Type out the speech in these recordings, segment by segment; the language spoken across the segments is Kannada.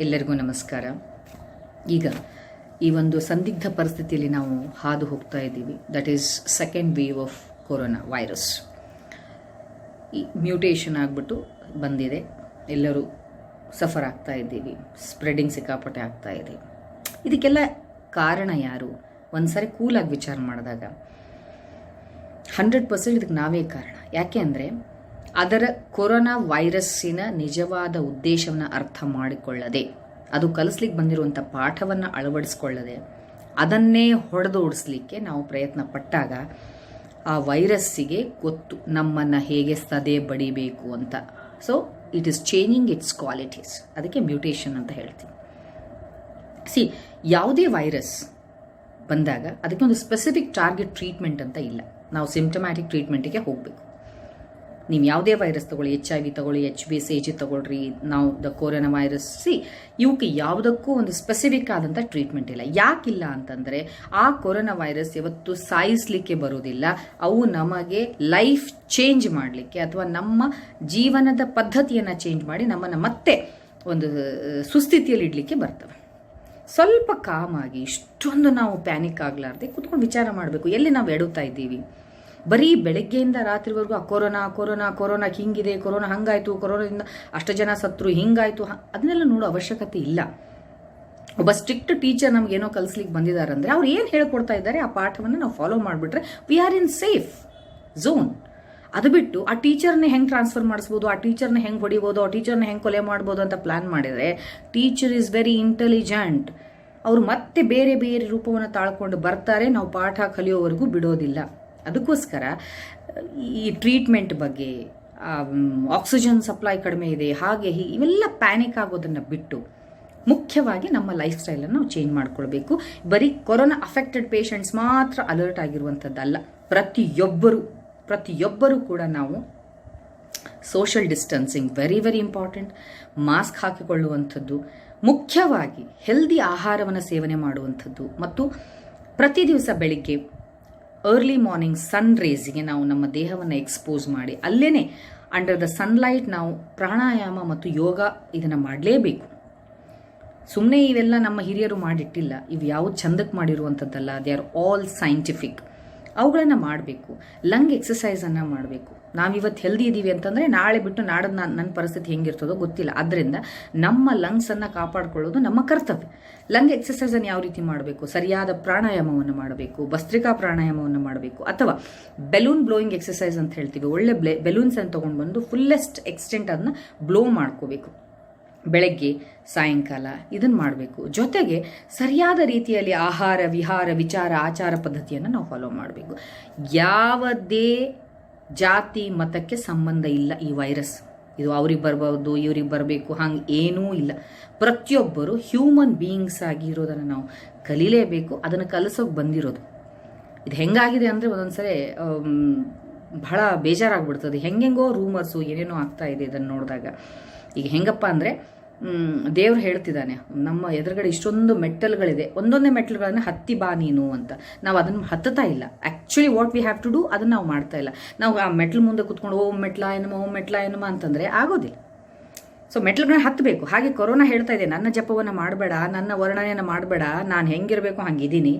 ಎಲ್ಲರಿಗೂ ನಮಸ್ಕಾರ. ಈಗ ಈ ಒಂದು ಸಂದಿಗ್ಧ ಪರಿಸ್ಥಿತಿಯಲ್ಲಿ ನಾವು ಹಾದು ಹೋಗ್ತಾ ಇದ್ದೀವಿ. That is second wave of corona virus. ಈ ಮ್ಯೂಟೇಷನ್ ಆಗಿಬಿಟ್ಟು ಬಂದಿದೆ. ಎಲ್ಲರೂ ಸಫರ್ ಆಗ್ತಾ ಇದ್ದೀವಿ. ಸ್ಪ್ರೆಡಿಂಗ್ ಸಿಕ್ಕಾಪಟ್ಟೆ ಆಗ್ತಾ ಇದೆ. ಇದಕ್ಕೆಲ್ಲ ಕಾರಣ ಯಾರು? ಒಂದು ಸಾರಿ ಕೂಲಾಗಿ ವಿಚಾರ ಮಾಡಿದಾಗ 100% ಇದಕ್ಕೆ ನಾವೇ ಕಾರಣ. ಯಾಕೆ ಅಂದರೆ ಅದರ ಕೊರೋನಾ ವೈರಸ್ಸಿನ ನಿಜವಾದ ಉದ್ದೇಶವನ್ನು ಅರ್ಥ ಮಾಡಿಕೊಳ್ಳದೆ, ಅದು ಕಲಿಸ್ಲಿಕ್ಕೆ ಬಂದಿರುವಂಥ ಪಾಠವನ್ನು ಅಳವಡಿಸ್ಕೊಳ್ಳದೆ, ಅದನ್ನೇ ಹೊಡೆದೋಡಿಸ್ಲಿಕ್ಕೆ ನಾವು ಪ್ರಯತ್ನ ಪಟ್ಟಾಗ ಆ ವೈರಸ್ಸಿಗೆ ಗೊತ್ತು ನಮ್ಮನ್ನು ಹೇಗೆ ಸದೆ ಬಡಿಬೇಕು ಅಂತ. So it is changing it's qualities. ಅದಕ್ಕೆ ಮ್ಯೂಟೇಷನ್ ಅಂತ ಹೇಳ್ತೀವಿ. ಯಾವುದೇ ವೈರಸ್ ಬಂದಾಗ ಅದಕ್ಕೆ ಒಂದು ಸ್ಪೆಸಿಫಿಕ್ ಟಾರ್ಗೆಟ್ ಟ್ರೀಟ್ಮೆಂಟ್ ಅಂತ ಇಲ್ಲ. ನಾವು ಸಿಂಪ್ಟಮ್ಯಾಟಿಕ್ ಟ್ರೀಟ್ಮೆಂಟಿಗೆ ಹೋಗಬೇಕು. ನೀವು ಯಾವುದೇ ವೈರಸ್ ತಗೊಳ್ಳಿ, HIV ತಗೊಳ್ಳಿ, HBsAg ತಗೊಳ್ರಿ, ನಾವು ದ ಕೊರೋನಾ ವೈರಸ್, ಇವಕ್ಕೆ ಯಾವುದಕ್ಕೂ ಒಂದು ಸ್ಪೆಸಿಫಿಕ್ ಆದಂಥ ಟ್ರೀಟ್ಮೆಂಟ್ ಇಲ್ಲ. ಯಾಕಿಲ್ಲ ಅಂತಂದರೆ ಆ ಕೊರೋನಾ ವೈರಸ್ ಯಾವತ್ತು ಸಾಯಿಸಲಿಕ್ಕೆ ಬರೋದಿಲ್ಲ. ಅವು ನಮಗೆ ಲೈಫ್ ಚೇಂಜ್ ಮಾಡಲಿಕ್ಕೆ ಅಥವಾ ನಮ್ಮ ಜೀವನದ ಪದ್ಧತಿಯನ್ನು ಚೇಂಜ್ ಮಾಡಿ ನಮ್ಮನ್ನು ಮತ್ತೆ ಒಂದು ಸುಸ್ಥಿತಿಯಲ್ಲಿ ಇಡಲಿಕ್ಕೆ ಬರ್ತವೆ. ಸ್ವಲ್ಪ ಕಾಮಾಗಿ, ಇಷ್ಟೊಂದು ನಾವು ಪ್ಯಾನಿಕ್ ಆಗಲಾರ್ದೆ ಕೂತ್ಕೊಂಡು ವಿಚಾರ ಮಾಡಬೇಕು, ಎಲ್ಲಿ ನಾವು ಎಡುತ್ತಾ ಇದ್ದೀವಿ. ಬರೀ ಬೆಳಗ್ಗೆಯಿಂದ ರಾತ್ರಿವರೆಗೂ ಆ ಕೊರೋನಾ ಹಿಂಗಿದೆ, ಕೊರೋನಾ ಹಂಗಾಯ್ತು, ಕೊರೋನಾದಿಂದ ಅಷ್ಟು ಜನ ಸತ್ರು, ಹಿಂಗಾಯ್ತು, ಅದನ್ನೆಲ್ಲ ನೋಡೋ ಅವಶ್ಯಕತೆ ಇಲ್ಲ. ಒಬ್ಬ ಸ್ಟ್ರಿಕ್ಟ್ ಟೀಚರ್ ನಮಗೇನೋ ಕಲಿಸ್ಲಿಕ್ಕೆ ಬಂದಿದ್ದಾರೆ ಅಂದರೆ ಅವ್ರು ಏನು ಹೇಳ್ಕೊಡ್ತಾ ಇದ್ದಾರೆ ಆ ಪಾಠವನ್ನು ನಾವು ಫಾಲೋ ಮಾಡಿಬಿಟ್ರೆ we are in safe zone. ಅದು ಬಿಟ್ಟು ಆ ಟೀಚರ್ನೇ ಹೆಂಗೆ ಟ್ರಾನ್ಸ್ಫರ್ ಮಾಡಿಸ್ಬೋದು, ಆ ಟೀಚರ್ನ ಹೆಂಗೆ ಹೊಡಿಬೋದು, ಆ ಟೀಚರ್ನ ಹೆಂಗೆ ಕೊಲೆ ಮಾಡ್ಬೋದು ಅಂತ ಪ್ಲಾನ್ ಮಾಡಿದರೆ ಟೀಚರ್ ಈಸ್ ವೆರಿ ಇಂಟೆಲಿಜೆಂಟ್. ಅವರು ಮತ್ತೆ ಬೇರೆ ಬೇರೆ ರೂಪವನ್ನು ತಾಳ್ಕೊಂಡು ಬರ್ತಾರೆ. ನಾವು ಪಾಠ ಕಲಿಯೋವರೆಗೂ ಬಿಡೋದಿಲ್ಲ. ಅದಕ್ಕೋಸ್ಕರ ಈ ಟ್ರೀಟ್ಮೆಂಟ್ ಬಗ್ಗೆ, ಆಕ್ಸಿಜನ್ ಸಪ್ಲೈ ಕಡಿಮೆ ಇದೆ, ಹಾಗೆ ಹೀಗೆ ಇವೆಲ್ಲ ಪ್ಯಾನಿಕ್ ಆಗೋದನ್ನು ಬಿಟ್ಟು ಮುಖ್ಯವಾಗಿ ನಮ್ಮ ಲೈಫ್ ಸ್ಟೈಲನ್ನು ನಾವು ಚೇಂಜ್ ಮಾಡ್ಕೊಳ್ಬೇಕು. ಬರೀ ಕೊರೋನಾ ಅಫೆಕ್ಟೆಡ್ ಪೇಷಂಟ್ಸ್ ಮಾತ್ರ ಅಲರ್ಟ್ ಆಗಿರುವಂಥದ್ದಲ್ಲ. ಪ್ರತಿಯೊಬ್ಬರೂ ಕೂಡ ನಾವು social distancing very very important. Mask ಹಾಕಿಕೊಳ್ಳುವಂಥದ್ದು, ಮುಖ್ಯವಾಗಿ ಹೆಲ್ದಿ ಆಹಾರವನ್ನು ಸೇವನೆ ಮಾಡುವಂಥದ್ದು, ಮತ್ತು ಪ್ರತಿ ದಿವಸ ಬೆಳಿಗ್ಗೆ ಅರ್ಲಿ ಮಾರ್ನಿಂಗ್ ಸನ್ ರೇಸ್ಗೆ ನಾವು ನಮ್ಮ ದೇಹವನ್ನು ಎಕ್ಸ್ಪೋಸ್ ಮಾಡಿ ಅಲ್ಲೇನೆ ಅಂಡರ್ ದ ಸನ್ಲೈಟ್ ನಾವು ಪ್ರಾಣಾಯಾಮ ಮತ್ತು ಯೋಗ ಇದನ್ನು ಮಾಡಲೇಬೇಕು. ಸುಮ್ಮನೆ ಇವೆಲ್ಲ ನಮ್ಮ ಹಿರಿಯರು ಮಾಡಿಟ್ಟಿಲ್ಲ. ಇವು ಯಾವುದು ಚಂದಕ್ಕೆ ಮಾಡಿರುವಂಥದ್ದಲ್ಲ. They are all scientific. ಅವುಗಳನ್ನು ಮಾಡಬೇಕು. ಲಂಗ್ ಎಕ್ಸಸೈಸನ್ನು ಮಾಡಬೇಕು. ನಾವಿವತ್ತು ಹೆಲ್ದಿ ಇದ್ದೀವಿ ಅಂತಂದರೆ ನಾಳೆ ಬಿಟ್ಟು ನಾಡದು ನನ್ನ ಪರಿಸ್ಥಿತಿ ಹೆಂಗಿರ್ತದೋ ಗೊತ್ತಿಲ್ಲ. ಆದ್ದರಿಂದ ನಮ್ಮ ಲಂಗ್ಸನ್ನು ಕಾಪಾಡಿಕೊಳ್ಳೋದು ನಮ್ಮ ಕರ್ತವ್ಯ. ಲಂಗ್ ಎಕ್ಸಸೈಸನ್ನು ಯಾವ ರೀತಿ ಮಾಡಬೇಕು? ಸರಿಯಾದ ಪ್ರಾಣಾಯಾಮವನ್ನು ಮಾಡಬೇಕು, ಭಸ್ತ್ರಿಕಾ ಪ್ರಾಣಾಯಾಮವನ್ನು ಮಾಡಬೇಕು, ಅಥವಾ ಬೆಲೂನ್ ಬ್ಲೋಯಿಂಗ್ ಎಕ್ಸಸೈಸ್ ಅಂತ ಹೇಳ್ತೀವಿ. ಒಳ್ಳೆ ಬೆಲೂನ್ಸನ್ನು ತೊಗೊಂಡು ಬಂದು ಫುಲ್ಲೆಸ್ಟ್ ಎಕ್ಸ್ಟೆಂಟ್ ಅದನ್ನ ಬ್ಲೋ ಮಾಡ್ಕೋಬೇಕು. ಬೆಳಗ್ಗೆ ಸಾಯಂಕಾಲ ಇದನ್ನು ಮಾಡಬೇಕು. ಜೊತೆಗೆ ಸರಿಯಾದ ರೀತಿಯಲ್ಲಿ ಆಹಾರ, ವಿಹಾರ, ವಿಚಾರ, ಆಚಾರ ಪದ್ಧತಿಯನ್ನು ನಾವು ಫಾಲೋ ಮಾಡಬೇಕು. ಯಾವುದೇ ಜಾತಿ ಮತಕ್ಕೆ ಸಂಬಂಧ ಇಲ್ಲ. ಈ ವೈರಸ್ ಇದು ಅವ್ರಿಗೆ ಬರ್ಬೋದು, ಇವ್ರಿಗೆ ಬರಬೇಕು, ಹಂಗೆ ಏನೂ ಇಲ್ಲ. ಪ್ರತಿಯೊಬ್ಬರು ಹ್ಯೂಮನ್ ಬೀಯಿಂಗ್ಸ್ ಆಗಿರೋದನ್ನು ನಾವು ಕಲೀಲೇಬೇಕು. ಅದನ್ನು ಕಲಿಸೋಕೆ ಬಂದಿರೋದು. ಇದು ಹೆಂಗಾಗಿದೆ ಅಂದರೆ ಒಂದೊಂದ್ಸರಿ ಬಹಳ ಬೇಜಾರಾಗ್ಬಿಡ್ತದೆ. ಹೆಂಗೆಂಗೋ ರೂಮರ್ಸು ಏನೇನೋ ಆಗ್ತಾ ಇದೆ ಇದನ್ನು ನೋಡಿದಾಗ. ಈಗ ಹೆಂಗಪ್ಪ ಅಂದರೆ ದೇವ್ರು ಹೇಳ್ತಿದ್ದಾನೆ, ನಮ್ಮ ಎದುರುಗಡೆ ಇಷ್ಟೊಂದು ಮೆಟ್ಟಲ್ಗಳಿದೆ, ಒಂದೊಂದೇ ಮೆಟ್ಟಲ್ಗಳನ್ನು ಹತ್ತಿ ಬಾ ನೀನು ಅಂತ. ನಾವು ಅದನ್ನು ಹತ್ತುತ್ತಾ ಇಲ್ಲ. Actually what we have to do ಅದನ್ನು ನಾವು ಮಾಡ್ತಾ ಇಲ್ಲ. ನಾವು ಆ ಮೆಟ್ಲು ಮುಂದೆ ಕುತ್ಕೊಂಡು ಓಂ ಮೆಟ್ಲ ಏನಮ್ಮ ಅಂತಂದರೆ ಆಗೋದಿಲ್ಲ. ಸೊ ಮೆಟ್ಲುಗಳನ್ನ ಹತ್ತಬೇಕು. ಹಾಗೆ ಕೊರೋನಾ ಹೇಳ್ತಾ ಇದೆ, ನನ್ನ ಜಪವನ್ನು ಮಾಡಬೇಡ, ನನ್ನ ವರ್ಣನೆಯನ್ನು ಮಾಡಬೇಡ, ನಾನು ಹೆಂಗಿರಬೇಕು ಹಂಗಿದ್ದೀನಿ,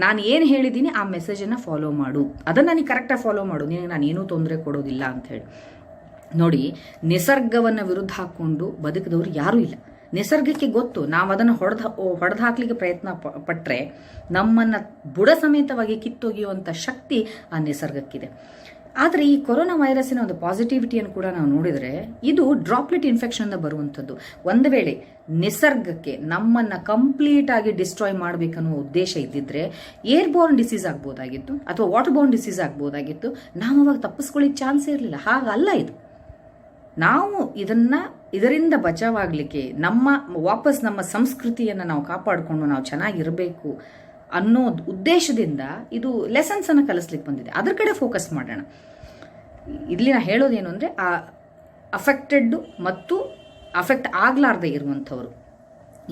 ನಾನು ಏನು ಹೇಳಿದ್ದೀನಿ ಆ ಮೆಸೇಜನ್ನು ಫಾಲೋ ಮಾಡು, ಅದನ್ನು ನೀನು ಕರೆಕ್ಟಾಗಿ ಫಾಲೋ ಮಾಡು, ನಿನಗೆ ನಾನು ಏನೂ ತೊಂದರೆ ಕೊಡೋದಿಲ್ಲ ಅಂಥೇಳಿ. ನೋಡಿ, ನಿಸರ್ಗವನ್ನು ವಿರುದ್ಧ ಹಾಕ್ಕೊಂಡು ಬದುಕಿದವರು ಯಾರೂ ಇಲ್ಲ. ನಿಸರ್ಗಕ್ಕೆ ಗೊತ್ತು ನಾವು ಅದನ್ನು ಹೊಡೆದು ಹಾಕ್ಲಿಕ್ಕೆ ಪ್ರಯತ್ನ ಪಟ್ಟರೆ ನಮ್ಮನ್ನು ಬುಡ ಸಮೇತವಾಗಿ ಕಿತ್ತೊಗೆಯುವಂಥ ಶಕ್ತಿ ಆ ನಿಸರ್ಗಕ್ಕಿದೆ. ಆದರೆ ಈ ಕೊರೋನಾ ವೈರಸ್ಸಿನ ಒಂದು ಪಾಸಿಟಿವಿಟಿಯನ್ನು ಕೂಡ ನಾವು ನೋಡಿದರೆ ಇದು ಡ್ರಾಪ್ಲೆಟ್ ಇನ್ಫೆಕ್ಷನ್ ಬರುವಂಥದ್ದು. ಒಂದು ವೇಳೆ ನಿಸರ್ಗಕ್ಕೆ ನಮ್ಮನ್ನು ಕಂಪ್ಲೀಟ್ ಆಗಿ ಡಿಸ್ಟ್ರಾಯ್ ಮಾಡಬೇಕನ್ನೋ ಉದ್ದೇಶ ಇದ್ದಿದ್ರೆ ಏರ್ಬೋರ್ನ್ ಡಿಸೀಸ್ ಆಗ್ಬೋದಾಗಿತ್ತು, ಅಥವಾ ವಾಟರ್ ಬೋರ್ನ್ ಡಿಸೀಸ್ ಆಗ್ಬೋದಾಗಿತ್ತು. ನಾವು ಅವಾಗ ತಪ್ಪಿಸ್ಕೊಳ್ಳಿಕ್ಕೆ ಚಾನ್ಸೇ ಇರಲಿಲ್ಲ. ಹಾಗಲ್ಲ ಇದು. ನಾವು ಇದರಿಂದ ಬಚಾವಾಗಲಿಕ್ಕೆ ವಾಪಸ್ ನಮ್ಮ ಸಂಸ್ಕೃತಿಯನ್ನು ನಾವು ಕಾಪಾಡಿಕೊಂಡು ನಾವು ಚೆನ್ನಾಗಿರಬೇಕು ಅನ್ನೋ ಉದ್ದೇಶದಿಂದ ಇದು ಲೆಸನ್ಸನ್ನು ಕಲಿಸ್ಲಿಕ್ಕೆ ಬಂದಿದೆ. ಅದ್ರ ಕಡೆ ಫೋಕಸ್ ಮಾಡೋಣ. ಇಲ್ಲಿ ನಾ ಹೇಳೋದೇನು ಅಂದರೆ ಆ ಅಫೆಕ್ಟೆಡ್ ಮತ್ತು ಅಫೆಕ್ಟ್ ಆಗಲಾರ್ದೆ ಇರುವಂಥವ್ರು,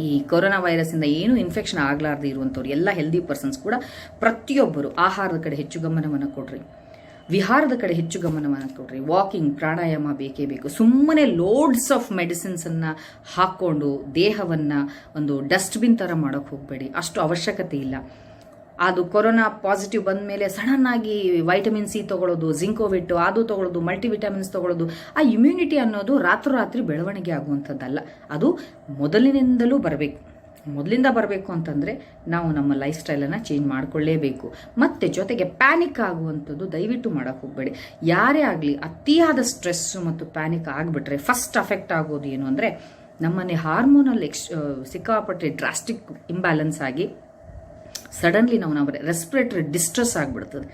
ಈ ಕೊರೋನಾ ವೈರಸ್ಸಿಂದ ಏನು ಇನ್ಫೆಕ್ಷನ್ ಆಗಲಾರ್ದೆ ಇರುವಂಥವ್ರು, ಎಲ್ಲ ಹೆಲ್ದಿ ಪರ್ಸನ್ಸ್ ಕೂಡ ಪ್ರತಿಯೊಬ್ಬರು ಆಹಾರದ ಕಡೆ ಹೆಚ್ಚು ಗಮನವನ್ನು ಕೊಡ್ರಿ. ವಿಹಾರದ ಕಡೆ ಹೆಚ್ಚು ಗಮನವನ್ನು ಕೊಡ್ರಿ. ವಾಕಿಂಗ್, ಪ್ರಾಣಾಯಾಮ ಬೇಕೇ ಬೇಕು. ಸುಮ್ಮನೆ ಲೋಡ್ಸ್ ಆಫ್ ಮೆಡಿಸಿನ್ಸನ್ನು ಹಾಕ್ಕೊಂಡು ದೇಹವನ್ನು ಒಂದು ಡಸ್ಟ್ಬಿನ್ ಥರ ಮಾಡೋಕ್ಕೆ ಹೋಗಬೇಡಿ. ಅಷ್ಟು ಅವಶ್ಯಕತೆ ಇಲ್ಲ. ಅದು ಕೊರೋನಾ ಪಾಸಿಟಿವ್ ಬಂದ ಮೇಲೆ ಸಡನ್ ಆಗಿ ವೈಟಮಿನ್ ಸಿ ತೊಗೊಳ್ಳೋದು, ಜಿಂಕೋವಿಟ್ಟು ಅದು ತೊಗೊಳ್ಳೋದು, ಮಲ್ಟಿವಿಟಮಿನ್ಸ್ ತೊಗೊಳ್ಳೋದು, ಆ ಇಮ್ಯುನಿಟಿ ಅನ್ನೋದು ರಾತ್ರೋರಾತ್ರಿ ಬೆಳವಣಿಗೆ ಆಗುವಂಥದ್ದಲ್ಲ. ಅದು ಮೊದಲಿನಿಂದಲೂ ಬರಬೇಕು. ಮೊದಲಿಂದ ಬರಬೇಕು ಅಂತಂದರೆ ನಾವು ನಮ್ಮ ಲೈಫ್ ಸ್ಟೈಲನ್ನು ಚೇಂಜ್ ಮಾಡಿಕೊಳ್ಳೇಬೇಕು. ಮತ್ತು ಜೊತೆಗೆ ಪ್ಯಾನಿಕ್ ಆಗುವಂಥದ್ದು ದಯವಿಟ್ಟು ಮಾಡೋಕ್ಕೆ ಹೋಗಬೇಡಿ. ಯಾರೇ ಆಗಲಿ ಅತಿಯಾದ ಸ್ಟ್ರೆಸ್ಸು ಮತ್ತು ಪ್ಯಾನಿಕ್ ಆಗಿಬಿಟ್ರೆ ಫಸ್ಟ್ ಅಫೆಕ್ಟ್ ಆಗೋದು ಏನು ಅಂದರೆ ನಮ್ಮನೆ ಹಾರ್ಮೋನಲ್ ಸಿಕ್ಕಾಪಟ್ಟೆ ಡ್ರಾಸ್ಟಿಕ್ ಇಂಬ್ಯಾಲೆನ್ಸ್ ಆಗಿ ಸಡನ್ಲಿ ನಾವು ರೆಸ್ಪಿರೇಟರಿ ಡಿಸ್ಟ್ರೆಸ್ ಆಗಿಬಿಡ್ತದೆ.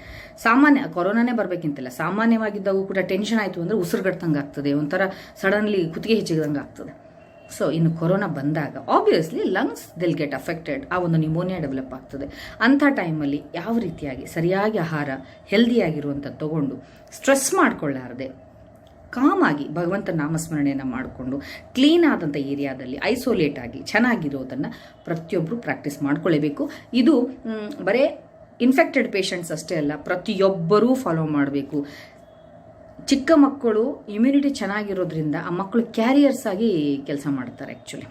ಸಾಮಾನ್ಯ ಕೊರೋನಾನೇ ಬರಬೇಕಿಂತಿಲ್ಲ, ಸಾಮಾನ್ಯವಾಗಿದ್ದಾಗೂ ಕೂಡ ಟೆನ್ಷನ್ ಆಯಿತು ಅಂದರೆ ಉಸಿರುಗಟ್ಟಂಗೆ ಆಗ್ತದೆ, ಒಂಥರ ಸಡನ್ಲಿ ಕುತ್ತಿಗೆ ಹೆಚ್ಚಿದಂಗೆ ಆಗ್ತದೆ. ಸೊ ಇನ್ನು ಕೊರೋನಾ ಬಂದಾಗ ಆಬ್ವಿಯಸ್ಲಿ ಲಂಗ್ಸ್ ದಿಲ್ ಗೆಟ್ ಅಫೆಕ್ಟೆಡ್, ಆ ಒಂದು ನ್ಯೂಮೋನಿಯಾ ಡೆವಲಪ್ ಆಗ್ತದೆ. ಅಂಥ ಟೈಮಲ್ಲಿ ಯಾವ ರೀತಿಯಾಗಿ ಸರಿಯಾಗಿ ಆಹಾರ ಹೆಲ್ದಿಯಾಗಿರುವಂಥದ್ದು ತಗೊಂಡು ಸ್ಟ್ರೆಸ್ ಮಾಡಿಕೊಳ್ಳಾರದೆ ಕಾಮಾಗಿ ಭಗವಂತ ನಾಮಸ್ಮರಣೆಯನ್ನು ಮಾಡಿಕೊಂಡು ಕ್ಲೀನ್ ಆದಂಥ ಏರಿಯಾದಲ್ಲಿ ಐಸೋಲೇಟ್ ಆಗಿ ಚೆನ್ನಾಗಿರೋದನ್ನು ಪ್ರತಿಯೊಬ್ಬರು ಪ್ರಾಕ್ಟೀಸ್ ಮಾಡ್ಕೊಳ್ಳೇಬೇಕು. ಇದು ಬರೀ ಇನ್ಫೆಕ್ಟೆಡ್ ಪೇಷಂಟ್ಸ್ ಅಷ್ಟೇ ಅಲ್ಲ, ಪ್ರತಿಯೊಬ್ಬರೂ ಫಾಲೋ ಮಾಡಬೇಕು. ಚಿಕ್ಕ ಮಕ್ಕಳು ಇಮ್ಯುನಿಟಿ ಚೆನ್ನಾಗಿರೋದ್ರಿಂದ ಆ ಮಕ್ಕಳು ಕ್ಯಾರಿಯರ್ಸ್ ಆಗಿ ಕೆಲಸ ಮಾಡ್ತಾರೆ. ಆ್ಯಕ್ಚುಲಿ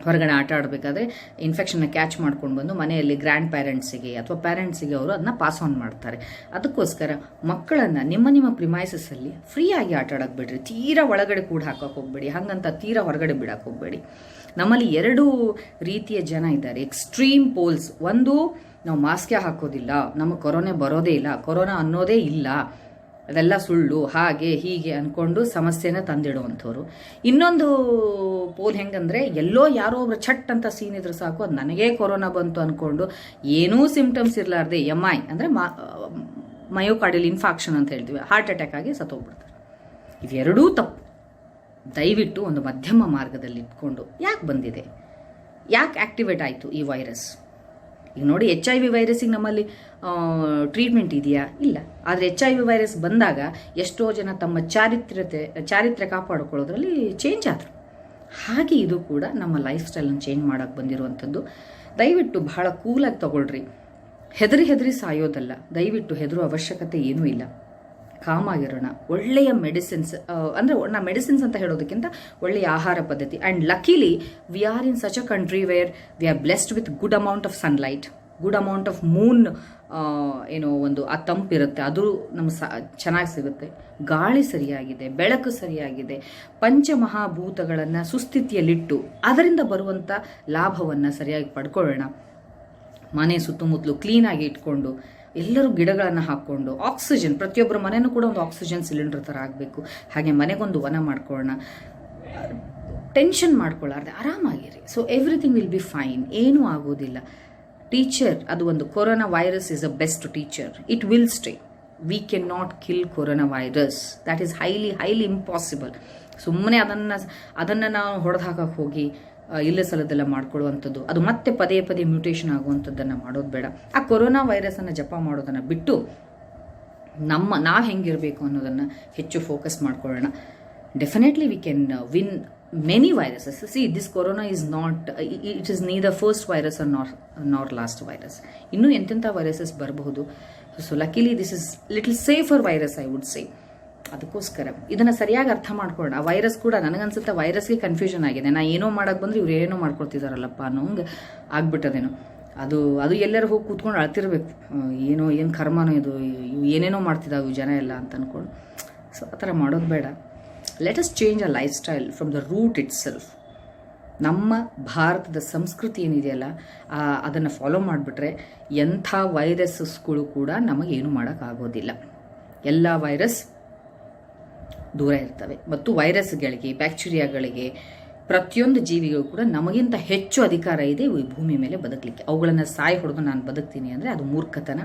ಹೊರಗಡೆ ಆಟ ಆಡಬೇಕಾದ್ರೆ ಇನ್ಫೆಕ್ಷನ್ನ ಕ್ಯಾಚ್ ಮಾಡ್ಕೊಂಡು ಬಂದು ಮನೆಯಲ್ಲಿ ಗ್ರ್ಯಾಂಡ್ ಪೇರೆಂಟ್ಸಿಗೆ ಅಥವಾ ಪೇರೆಂಟ್ಸಿಗೆ ಅವರು ಅದನ್ನ ಪಾಸ್ ಆನ್ ಮಾಡ್ತಾರೆ. ಅದಕ್ಕೋಸ್ಕರ ಮಕ್ಕಳನ್ನು ನಿಮ್ಮ ಪ್ರಿಮೈಸಸ್ಸಲ್ಲಿ ಫ್ರೀಯಾಗಿ ಆಟ ಆಡೋಕೆ ಬಿಡ್ರಿ. ತೀರಾ ಒಳಗಡೆ ಕೂಡ ಹಾಕೋಕೆ ಹೋಗ್ಬೇಡಿ, ಹಾಗಂತ ತೀರಾ ಹೊರಗಡೆ ಬಿಡೋಕೆ ಹೋಗಬೇಡಿ. ನಮ್ಮಲ್ಲಿ 2 ರೀತಿಯ ಜನ ಇದ್ದಾರೆ, ಎಕ್ಸ್ಟ್ರೀಮ್ ಪೋಲ್ಸ್. ಒಂದು, ನಾವು ಮಾಸ್ಕೇ ಹಾಕೋದಿಲ್ಲ, ನಮಗೆ ಕೊರೋನಾ ಬರೋದೇ ಇಲ್ಲ, ಕೊರೋನಾ ಅನ್ನೋದೇ ಇಲ್ಲ, ಅದೆಲ್ಲ ಸುಳ್ಳು, ಹಾಗೆ ಹೀಗೆ ಅಂದ್ಕೊಂಡು ಸಮಸ್ಯೆನ ತಂದಿಡುವಂಥವ್ರು. ಇನ್ನೊಂದು ಪೋಲ್ ಹೆಂಗಂದರೆ ಎಲ್ಲೋ ಯಾರೋ ಒಬ್ರು ಛಟ್ ಅಂತ ಸೀನ್ ಇದ್ರೆ ಸಾಕು, ಅದು ನನಗೇ ಕೊರೋನಾ ಬಂತು ಅಂದ್ಕೊಂಡು ಏನೂ ಸಿಂಪ್ಟಮ್ಸ್ ಇರಲಾರ್ದೆ MI ಅಂದರೆ ಮಯೋಕಾರ್ಡಿಯಲ್ ಇನ್ಫಾಕ್ಷನ್ ಅಂತ ಹೇಳ್ತೀವಿ, ಹಾರ್ಟ್ ಅಟ್ಯಾಕ್ ಆಗಿ ಸತ್ತೋಗ್ಬಿಡ್ತಾರೆ. ಇವೆರಡೂ ತಪ್ಪು. ದಯವಿಟ್ಟು ಒಂದು ಮಧ್ಯಮ ಮಾರ್ಗದಲ್ಲಿ ಇಟ್ಕೊಂಡು ಯಾಕೆ ಬಂದಿದೆ, ಯಾಕೆ ಆಕ್ಟಿವೇಟ್ ಆಯಿತು ಈ ವೈರಸ್. ಈಗ ನೋಡಿ, HIV ವೈರಸ್ಸಿಗೆ ನಮ್ಮಲ್ಲಿ ಟ್ರೀಟ್ಮೆಂಟ್ ಇದೆಯಾ? ಇಲ್ಲ. ಆದರೆ HIV ವೈರಸ್ ಬಂದಾಗ ಎಷ್ಟೋ ಜನ ತಮ್ಮ ಚಾರಿತ್ರ್ಯ ಕಾಪಾಡಿಕೊಳ್ಳೋದ್ರಲ್ಲಿ ಚೇಂಜ್ ಆದರು. ಹಾಗೆ ಇದು ಕೂಡ ನಮ್ಮ ಲೈಫ್ ಸ್ಟೈಲನ್ನು ಚೇಂಜ್ ಮಾಡೋಕ್ಕೆ ಬಂದಿರುವಂಥದ್ದು. ದಯವಿಟ್ಟು ಬಹಳ ಕೂಲಾಗಿ ತಗೊಳ್ರಿ. ಹೆದರಿ ಸಾಯೋದಲ್ಲ. ದಯವಿಟ್ಟು ಹೆದರುವ ಅವಶ್ಯಕತೆ ಏನೂ ಇಲ್ಲ. ಕಾಮಾಗಿರೋಣ. ಒಳ್ಳೆಯ ಮೆಡಿಸಿನ್ಸ್ ಅಂದರೆ ನಾ ಮೆಡಿಸಿನ್ಸ್ ಅಂತ ಹೇಳೋದಕ್ಕಿಂತ ಒಳ್ಳೆಯ ಆಹಾರ ಪದ್ಧತಿ. And ಲಕಿಲಿ we are in such a country where we are blessed with good amount of sunlight, good amount of Moon, ಏನೋ ಒಂದು ಆ ತಂಪಿರುತ್ತೆ, ಅದು ನಮ್ಗೆ ಚೆನ್ನಾಗಿ ಸಿಗುತ್ತೆ. ಗಾಳಿ ಸರಿಯಾಗಿದೆ, ಬೆಳಕು ಸರಿಯಾಗಿದೆ. ಪಂಚಮಹಾಭೂತಗಳನ್ನು ಸುಸ್ಥಿತಿಯಲ್ಲಿಟ್ಟು ಅದರಿಂದ ಬರುವಂಥ ಲಾಭವನ್ನು ಸರಿಯಾಗಿ ಪಡ್ಕೊಳ್ಳೋಣ. ಮನೆ ಸುತ್ತಮುತ್ತಲು ಕ್ಲೀನಾಗಿ ಇಟ್ಕೊಂಡು ಎಲ್ಲರೂ ಗಿಡಗಳನ್ನು ಹಾಕ್ಕೊಂಡು ಆಕ್ಸಿಜನ್, ಪ್ರತಿಯೊಬ್ಬರ ಮನೆಯೂ ಕೂಡ ಒಂದು ಆಕ್ಸಿಜನ್ ಸಿಲಿಂಡರ್ ಥರ ಆಗಬೇಕು. ಹಾಗೆ ಮನೆಗೊಂದು ವನ ಮಾಡ್ಕೊಳ್ಳೋಣ. ಟೆನ್ಷನ್ ಮಾಡ್ಕೊಳ್ಳಾರ್ದೆ ಆರಾಮಾಗಿರಿ. So everything will be fine, ಏನೂ ಆಗೋದಿಲ್ಲ. ಟೀಚರ್, ಅದು ಒಂದು corona virus is a best teacher. It will stay. We can not kill corona virus. That is highly impossible. ಸುಮ್ಮನೆ ಅದನ್ನು ನಾವು ಹೊಡೆದು ಹಾಕಕ್ಕೆ ಹೋಗಿ ಇಲ್ಲ ಸಲದೆಲ್ಲ ಮಾಡ್ಕೊಳ್ಳುವಂಥದ್ದು, ಅದು ಮತ್ತೆ ಪದೇ ಮ್ಯೂಟೇಷನ್ ಆಗುವಂಥದ್ದನ್ನು ಮಾಡೋದು ಬೇಡ. ಆ ಕೊರೋನಾ ವೈರಸನ್ನು ಜಪ ಮಾಡೋದನ್ನು ಬಿಟ್ಟು ನಾವು ಹೆಂಗಿರಬೇಕು ಅನ್ನೋದನ್ನು ಹೆಚ್ಚು ಫೋಕಸ್ ಮಾಡ್ಕೊಳ್ಳೋಣ. Definitely we can win many viruses. C, this corona is not, it is neither first virus not last virus. ಇನ್ನೂ ಎಂತೆಂಥ ವೈರಸಸ್ ಬರಬಹುದು. So ಲಕಿಲಿ this is little safer virus, I would say. ಅದಕ್ಕೋಸ್ಕರ ಇದನ್ನು ಸರಿಯಾಗಿ ಅರ್ಥ ಮಾಡ್ಕೊಳ್ಳೋಣ. ಆ ವೈರಸ್ ಕೂಡ ನನಗನ್ಸುತ್ತೆ ವೈರಸ್ಗೆ ಕನ್ಫ್ಯೂಷನ್ ಆಗಿದೆ. ನಾ ಏನೋ ಮಾಡೋಕ್ಕೆ ಬಂದರೆ ಇವ್ರು ಏನೋ ಮಾಡ್ಕೊಳ್ತಿದಾರಲ್ಲಪ್ಪ ಅನ್ನೋಂಗೆ ಆಗ್ಬಿಟ್ಟದೇನೋ. ಅದು ಎಲ್ಲರೂ ಹೋಗಿ ಕೂತ್ಕೊಂಡು ಅಳ್ತಿರ್ಬೇಕು, ಏನು ಕರ್ಮನೋ ಇದು, ಏನೇನೋ ಮಾಡ್ತಿದ್ದಾವೆ ಜನ ಎಲ್ಲ ಅಂತ ಅಂದ್ಕೊಂಡು. ಸೊ ಆ ಥರ ಮಾಡೋದು ಬೇಡ. Let us change a lifestyle from the root itself. ನಮ್ಮ ಭಾರತದ ಸಂಸ್ಕೃತಿ ಏನಿದೆಯಲ್ಲ ಅದನ್ನು ಫಾಲೋ ಮಾಡಿಬಿಟ್ರೆ ಎಂಥ ವೈರಸ್ಗಳು ಕೂಡ ನಮಗೇನು ಮಾಡೋಕ್ಕಾಗೋದಿಲ್ಲ. ಎಲ್ಲ ವೈರಸ್ ದೂರ ಇರ್ತವೆ. ಮತ್ತು ವೈರಸ್ಗಳಿಗೆ, ಬ್ಯಾಕ್ಟೀರಿಯಾಗಳಿಗೆ, ಪ್ರತಿಯೊಂದು ಜೀವಿಗಳು ಕೂಡ ನಮಗಿಂತ ಹೆಚ್ಚು ಅಧಿಕಾರ ಇದೆ ಈ ಭೂಮಿ ಮೇಲೆ ಬದುಕಲಿಕ್ಕೆ. ಅವುಗಳನ್ನು ಸಾಯಿ ಹೊಡೆದು ನಾನು ಬದುಕ್ತೀನಿ ಅಂದರೆ ಅದು ಮೂರ್ಖತನ.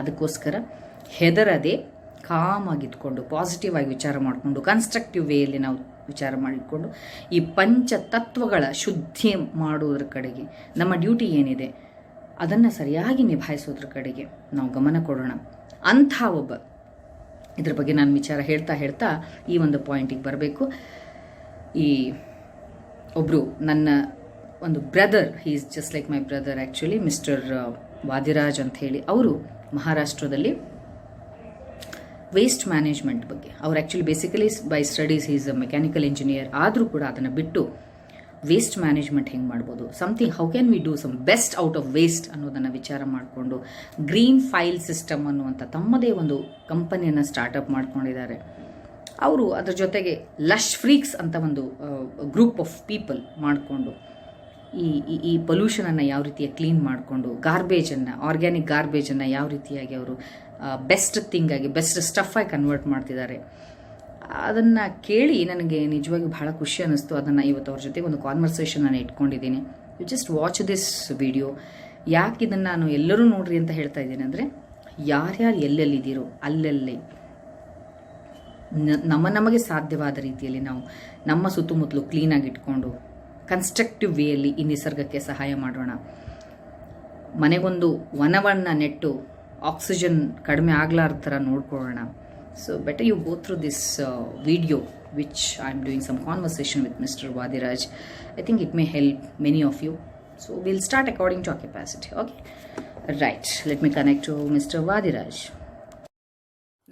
ಅದಕ್ಕೋಸ್ಕರ ಹೆದರದೆ ಕಾಮಾಗಿಟ್ಕೊಂಡು ಪಾಸಿಟಿವ್ ಆಗಿ ವಿಚಾರ ಮಾಡಿಕೊಂಡು ಕನ್ಸ್ಟ್ರಕ್ಟಿವ್ ವೇಯಲ್ಲಿ ನಾವು ವಿಚಾರ ಮಾಡಿಕೊಂಡು ಈ ಪಂಚತತ್ವಗಳ ಶುದ್ಧಿ ಮಾಡೋದ್ರ ಕಡೆಗೆ ನಮ್ಮ ಡ್ಯೂಟಿ ಏನಿದೆ ಅದನ್ನು ಸರಿಯಾಗಿ ನಿಭಾಯಿಸೋದ್ರ ಕಡೆಗೆ ನಾವು ಗಮನ ಕೊಡೋಣ. ಅಂಥ ಒಬ್ಬ, ಇದ್ರ ಬಗ್ಗೆ ನಾನು ವಿಚಾರ ಹೇಳ್ತಾ ಈ ಒಂದು ಪಾಯಿಂಟಿಗೆ ಬರಬೇಕು. ಈ ಒಬ್ಬರು ನನ್ನ ಒಂದು brother, he is just like my brother actually, mister Vadiraj ಅಂತ ಹೇಳಿ, ಅವರು ಮಹಾರಾಷ್ಟ್ರದಲ್ಲಿ ವೇಸ್ಟ್ ಮ್ಯಾನೇಜ್ಮೆಂಟ್ ಬಗ್ಗೆ. ಅವ್ರು actually basically by studies is a mechanical engineer, ಆದರೂ ಕೂಡ ಅದನ್ನು ಬಿಟ್ಟು ವೇಸ್ಟ್ ಮ್ಯಾನೇಜ್ಮೆಂಟ್ ಹೆಂಗೆ ಮಾಡ್ಬೋದು, something how can we do some best out of waste ಅನ್ನೋದನ್ನು ವಿಚಾರ ಮಾಡಿಕೊಂಡು ಗ್ರೀನ್ ಫೈಲ್ ಸಿಸ್ಟಮ್ ಅನ್ನುವಂಥ ತಮ್ಮದೇ ಒಂದು ಕಂಪನಿಯನ್ನು ಸ್ಟಾರ್ಟಪ್ ಮಾಡ್ಕೊಂಡಿದ್ದಾರೆ. ಅವರು ಅದರ ಜೊತೆಗೆ ಲಶ್ ಫ್ರೀಕ್ಸ್ ಅಂತ ಒಂದು ಗ್ರೂಪ್ ಆಫ್ ಪೀಪಲ್ ಮಾಡಿಕೊಂಡು ಈ ಪೊಲ್ಯೂಷನನ್ನು ಯಾವ ರೀತಿಯಾಗಿ ಕ್ಲೀನ್ ಮಾಡಿಕೊಂಡು ಗಾರ್ಬೇಜನ್ನು, ಆರ್ಗ್ಯಾನಿಕ್ ಗಾರ್ಬೇಜನ್ನು ಯಾವ ರೀತಿಯಾಗಿ ಅವರು ಬೆಸ್ಟ್ ಥಿಂಗ್ ಆಗಿ ಬೆಸ್ಟ್ ಸ್ಟಫಾಗಿ ಕನ್ವರ್ಟ್ ಮಾಡ್ತಿದ್ದಾರೆ. ಅದನ್ನು ಕೇಳಿ ನನಗೆ ನಿಜವಾಗಿ ಬಹಳ ಖುಷಿ ಅನ್ನಿಸ್ತು. ಅದನ್ನು ಇವತ್ತು ಅವ್ರ ಜೊತೆ ಒಂದು ಕಾನ್ವರ್ಸೇಷನ್ ನಾನು ಇಟ್ಕೊಂಡಿದ್ದೀನಿ. You just watch this video. ಯಾಕೆ ಇದನ್ನು ನಾನು ಎಲ್ಲರೂ ನೋಡ್ರಿ ಅಂತ ಹೇಳ್ತಾ ಇದ್ದೀನಿ ಅಂದರೆ, ಯಾರ್ಯಾರು ಎಲ್ಲೆಲ್ಲಿದ್ದೀರೋ ಅಲ್ಲೆಲ್ಲಿ ನಮಗೆ ಸಾಧ್ಯವಾದ ರೀತಿಯಲ್ಲಿ ನಾವು ನಮ್ಮ ಸುತ್ತಮುತ್ತಲು ಕ್ಲೀನಾಗಿ ಇಟ್ಕೊಂಡು ಕನ್ಸ್ಟ್ರಕ್ಟಿವ್ ವೇಯಲ್ಲಿ ಈ ನಿಸರ್ಗಕ್ಕೆ ಸಹಾಯ ಮಾಡೋಣ. ಮನೆಗೊಂದು ವನವನ್ನು ನೆಟ್ಟು ಆಕ್ಸಿಜನ್ ಕಡಿಮೆ ಆಗಲಾರ್ದ ಥರ ನೋಡ್ಕೊಳ್ಳೋಣ. So better you go through this video which I'm doing some conversation with Mr. Vadiraj. I think it may help many of you. So we'll start according to our capacity. Okay. Right. Let me connect to Mr. Vadiraj.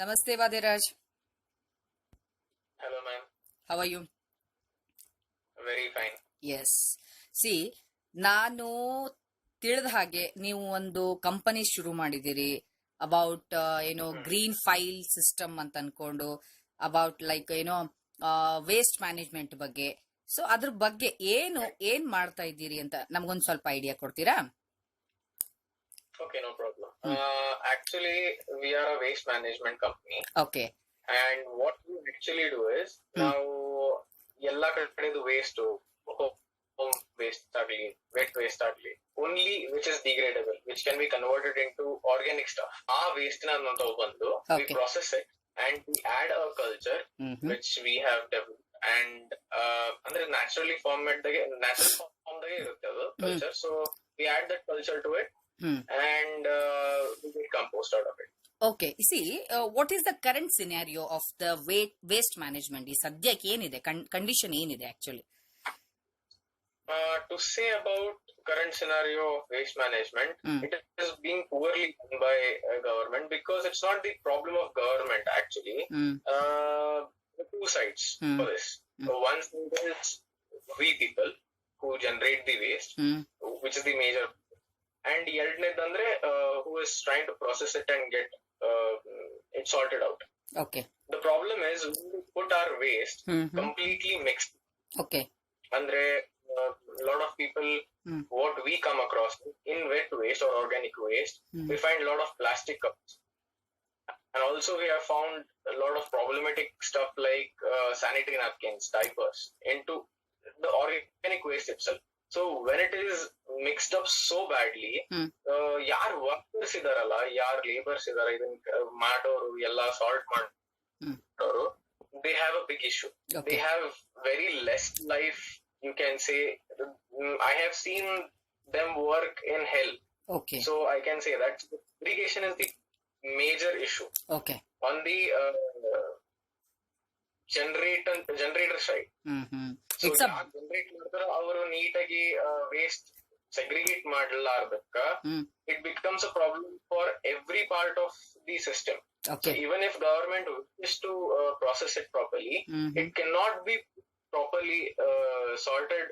Namaste Vadiraj. Hello ma'am. How are you? Very fine. Yes. See, ನಾನು ತಿಳಿದ ಹಾಗೆ ನೀವು ಒಂದು ಕಂಪನಿ ಶುರು ಮಾಡಿದ್ದೀರಿ ಅಬೌಟ್ ಗ್ರೀನ್ ಫೈಲ್ ಸಿಸ್ಟಮ್ ಅಂತ ಅನ್ಕೊಂಡು, ಅಬೌಟ್ ಲೈಕ್ ವೇಸ್ಟ್ ಮ್ಯಾನೇಜ್ಮೆಂಟ್ ಬಗ್ಗೆ. ಸೊ ಅದ್ರ ಬಗ್ಗೆ ಏನ್ ಮಾಡ್ತಾ ಇದ್ದೀರಿ ಅಂತ ನಮ್ಗೊಂದ್ ಸ್ವಲ್ಪ ಐಡಿಯಾ ಕೊಡ್ತೀರಾ? Okay, no problem. Actually, we are a waste management company. Okay. And what we actually do is, ನಾವು ಎಲ್ಲ ಕಡೆದು ವೇಸ್ಟ್, home waste ಆಗಲಿ, wet waste ಆಗಲಿ, only which is degradable, which can be converted into organic stuff. ಆ waste ನ ನಾವು ಬಂದು we process it and we add a culture which we have developed. And ಅಂದ್ರೆ naturally format natural form ದಾಗೆ ಇರುತ್ತೆ ಅದು culture. So we add that culture to it and we get compost out of it. Okay. See, what is the current scenario of the waste management? ಈ ಸದ್ಯಕ್ಕೆ ಏನಿದೆ ಕಂಡೀಷನ್ ಏನಿದೆ actually? To say about current scenario of waste management, it is being poorly done by government, because it's not the problem of government actually. There are two sides for this. So one side is we people who generate the waste, which is the major, and ಎರಡನೇದಂದ್ರೆ who is trying to process it and get it sorted out. Okay. The problem is we put our waste completely mixed. Okay. Andre a lot of people, what we come across in wet waste or organic waste, we find a lot of plastic cups, and also we have found a lot of problematic stuff like sanitary napkins, diapers into the organic waste itself. So when it is mixed up so badly, ಯಾರ್ ವರ್ಕರ್ಸ್ ಇದಾರಲ್ಲ, ಯಾರ್ ಲೇಬರ್ಸ್ ಇದಾರೆ ಇದನ್ನ ಮಾಡೋರು, ಎಲ್ಲ ಸಾಲ್ಟ್ ಮಾಡೋರು, they have a big issue. Okay. They have very less life, you can say. I have seen them work in hell. Okay. So I can say that segregation is the major issue. Okay. On the generator side. So generate ಮಾಡಿದ್ರೆ ಅವರು ನೀಟಾಗಿ waste segregate ಮಾಡಲಾರ್ದಕ್ಕ it becomes a problem for every part of the system. Okay. So even if government wishes to process it properly, it cannot be properly sorted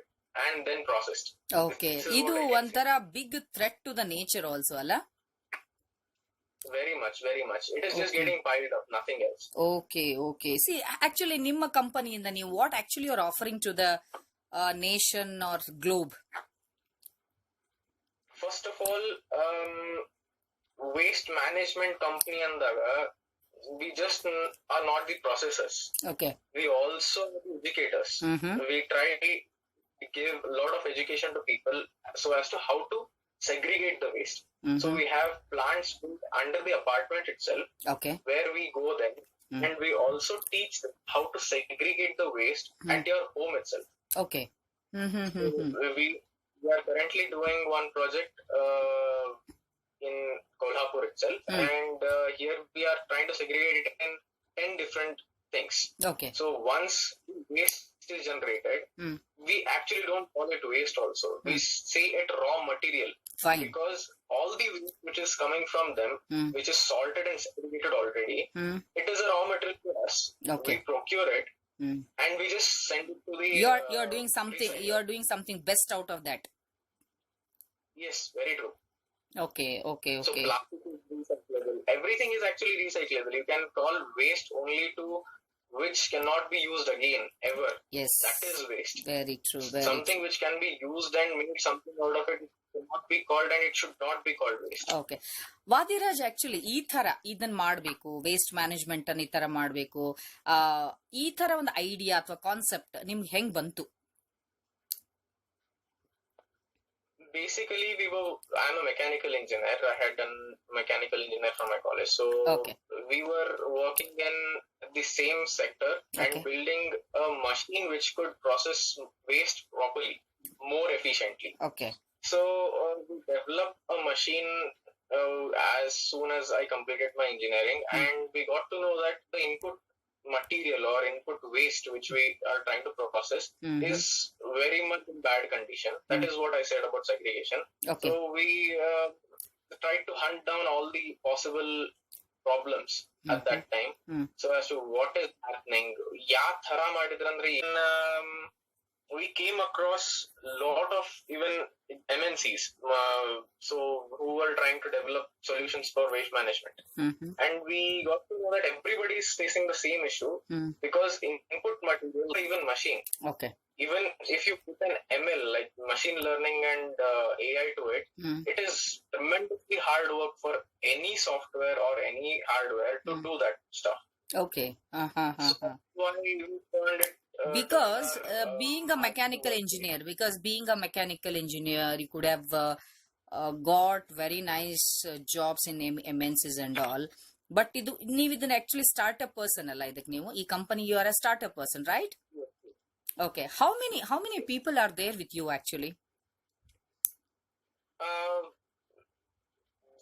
and then processed. Okay. ಇದು ಒಂಥರ big threat to the nature also ಅಲ್ಲ? Very much, very much. It is just getting piled up, nothing else. Okay, okay. See, actually ನಿಮ್ಮ ಕಂಪನಿಯಿಂದ ನೀವು what actually you are offering to the nation or globe? First of all, waste management company ಅಂದಾಗ we just are not the processors. Okay. We also are the educators. We try to give a lot of education to people so as to how to segregate the waste. So we have plants built under the apartment itself. Okay. Where we go then and we also teach them how to segregate the waste at your home itself. Okay. We are currently doing one project in Kolhapur itself, and here we are trying to segregate it in 10 different things. Okay. So once waste is generated, we actually don't call it waste also. We say it raw material. Fine. Because all the waste which is coming from them, which is salted and segregated already, it it is a raw material to us. Okay. We procure it and we just send it to the. You're doing something. recycler. You're doing something best out of that. Yes, very true. Okay. So plastic is recyclable. Everything is actually recyclable. You can call waste only to which cannot be used again ever. Yes. That is waste. Very true. Something which can be used and made something out of it cannot be called, and it should not be called waste. Okay Vadiraj, actually ಈ ತರ ಇದನ್ನ ಮಾಡಬೇಕು, ವೇಸ್ಟ್ ಮ್ಯಾನೇಜ್ಮೆಂಟ್ ಅನ್ನ ಈ ತರ ಮಾಡಬೇಕು, ಈ ತರ ಒಂದು ಐಡಿಯಾ ಅಥವಾ ಕಾನ್ಸೆಪ್ಟ್ ನಿಮ್ಗೆ ಹೆಂಗ್ ಬಂತು? Basically, I'm a mechanical engineer. I had done mechanical engineer from my college. So we were working in the same sector and building a machine which could process waste properly, more efficiently. Okay. So we developed a machine as soon as I completed my engineering, and we got to know that the input material or input waste which we are trying to process is very much in bad condition. That is what I said about segregation. Okay. So we tried to hunt down all the possible problems at that time. So as to what is happening, thara madidrandre we came across a lot of even MNCs so who were trying to develop solutions for waste management. And we got to know that everybody is facing the same issue because input material or even machine. Okay. Even if you put an ML like machine learning and AI to it, it is tremendously hard work for any software or any hardware to do that stuff. Okay. So why we found it because being a mechanical engineer, you could have got very nice jobs in MNCs and all. But ನೀವು ಇದನ್ನ actually startup person ಅಲ್ಲ, ಇದಕ್ಕೆ ನೀವು ಈ company you are a startup person, right? Okay. How many people are there with you actually?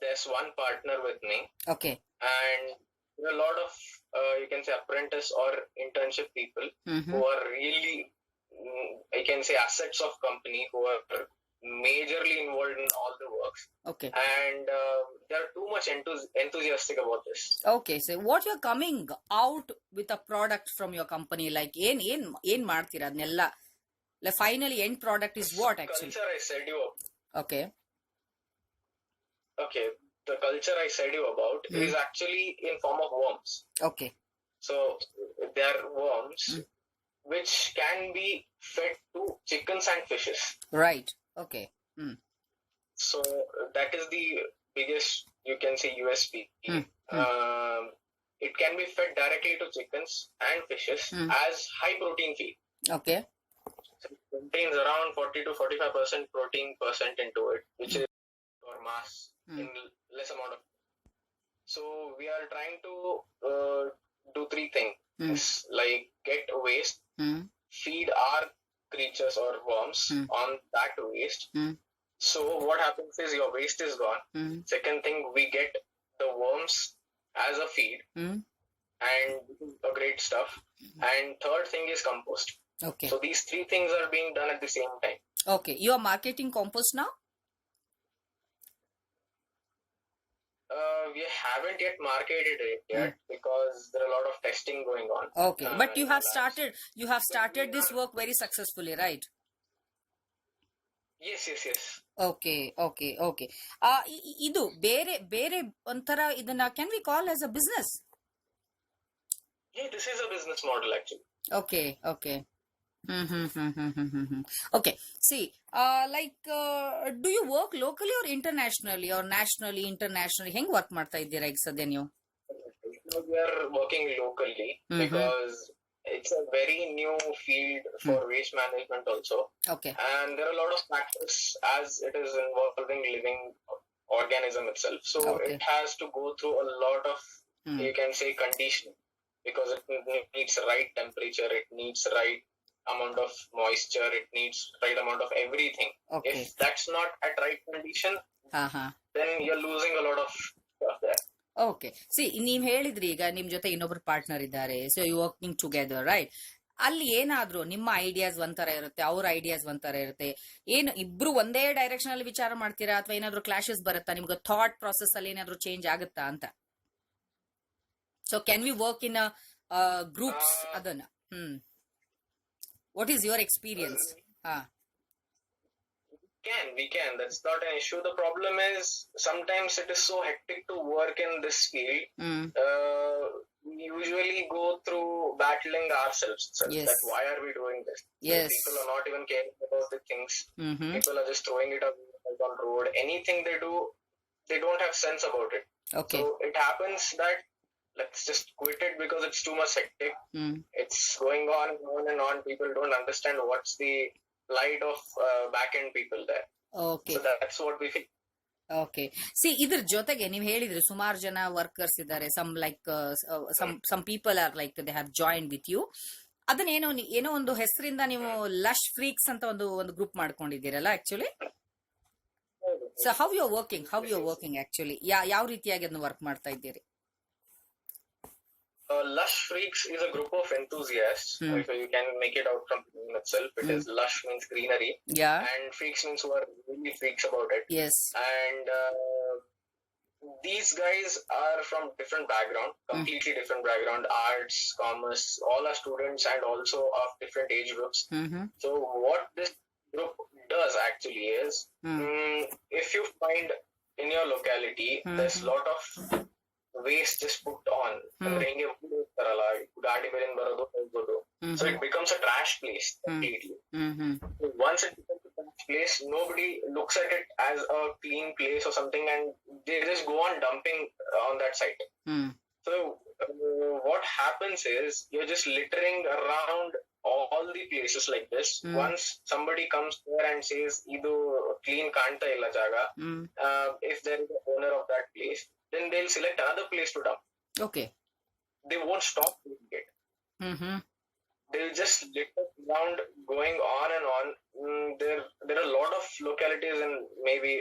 There's one partner with me. Okay. And there are a lot of you can say apprentice or internship people who are really I can say assets of company, who are majorly involved in all the works. Okay. And they are too much enthusiastic about this. Okay. So what you're coming out with a product from your company, like ಏನ್ ಮಾಡ್ತೀರಾ ಅದನ್ನೆಲ್ಲ? Like finally end product is what actually? Culture I said you. Okay. Okay. The culture I said you about is actually in form of worms. Okay. So they are worms which can be fed to chickens and fishes. Right. Okay. So that is the biggest, you can say, USP. It can be fed directly to chickens and fishes as high protein feed. Okay. So it contains around 40 to 45% protein percent into it, which is or mass in less amount of. So we are trying to do three things like get waste, feed our creatures or worms on that waste. So what happens is your waste is gone. Second thing, we get the worms as a feed, and this is a great stuff. And third thing is compost. Okay. So these three things are being done at the same time. Okay. You are marketing compost now? We haven't yet marketed it yet because there are a lot of testing going on. Okay, but you have started this work very successfully, right? Yes. Okay. ಇದು ಬೇರೆ ಒಂಥರ ಇದನ್ನ can we call as a business? Yeah, this is a business model actually. Okay. Okay. See, do you work locally or internationally or nationally, internationally? ಹೆಂಗ್ ವರ್ಕ್ ಮಾಡ್ತಾ ಇದ್ದೀರಾ ಈಗ ಸದ್ಯ ನೀವು? We are working locally because it's a very new field for waste management also. Okay. And there are a lot of factors as it is involving living organism itself. So it has to go through a lot of, you can say, conditioning, because it needs right temperature, it needs right amount of moisture, it needs right amount of everything. Okay. If that's not at right condition, then you're losing a lot of stuff there. Okay. See, ನೀವ್ ಹೇಳಿದ್ರಿ ಈಗ ನಿಮ್ ಜೊತೆ ಇನ್ನೊಬ್ರು ಪಾರ್ಟ್ನರ್ ಇದ್ದಾರೆ, so you working together, right? ಅಲ್ಲಿ ಏನಾದ್ರು ನಿಮ್ಮ ಐಡಿಯಾಸ್ ಒಂಥರ ಇರುತ್ತೆ, ಅವ್ರ ಐಡಿಯಾಸ್ ಒಂಥರ ಇರುತ್ತೆ, ಏನು ಇಬ್ರು ಒಂದೇ ಡೈರೆಕ್ಷನ್ ಅಲ್ಲಿ ವಿಚಾರ ಮಾಡ್ತೀರಾ ಅಥವಾ ಏನಾದ್ರು ಕ್ಲಾಶಸ್ ಬರುತ್ತಾ? ನಿಮ್ಗೆ ಥಾಟ್ ಪ್ರಾಸೆಸ್ ಅಲ್ಲಿ ಏನಾದ್ರು ಚೇಂಜ್ ಆಗುತ್ತಾ ಅಂತ? So can we work in a groups? Adana. What is your experience? We can. That's not an issue. The problem is sometimes it is so hectic to work in this field. We usually go through battling ourselves. Yes. That why are we doing this? Yes. People are not even caring about the things. Mm-hmm. People are just throwing it up on road. Anything they do, they don't have sense about it. Okay. So it happens that let's just quit it because it's too much hectic. It's going on and on and on. People don't understand what's the light of back-end people there. Okay. So that's what we feel. Okay see ಇದ್ರ ಜೊತೆಗೆ ನೀವು ಹೇಳಿದ್ರಿ ಸುಮಾರು ಜನ ವರ್ಕರ್ಸ್ ಇದ್ದಾರೆ some people are like they have join with you ಅದನ್ನೇನೋ ಏನೋ ಒಂದು ಹೆಸರಿಂದ ನೀವು ಲಶ್ ಫ್ರೀಕ್ಸ್ ಅಂತ ಒಂದು ಗ್ರೂಪ್ ಮಾಡ್ಕೊಂಡಿದ್ದೀರಲ್ಲ actually so how you working actually ಯಾವ ರೀತಿಯಾಗಿ ಅದನ್ನ ವರ್ಕ್ ಮಾಡ್ತಾ ಇದ್ದೀರಿ Lush Freaks is a group of enthusiasts. So you can make it out from the name itself. It is lush means greenery. Yeah. And freaks means who are really freaks about it. Yes. And these guys are from different background, completely different background, arts, commerce, all are students and also of different age groups. So what this group does actually is, if you find in your locality, there's a lot of waste is put on. So it becomes a trash place completely. So once it becomes a trash place, nobody looks at it as a clean place or something, and they just go on dumping on that site. So what happens is you're just littering around all the places like this. Once somebody comes there and says, "Idu clean kanta illa jaga," if there is an owner of that place, then they'll select another place to dump. Okay. They won't stop doing it. They'll just litter around, going on and on. There are a lot of localities in maybe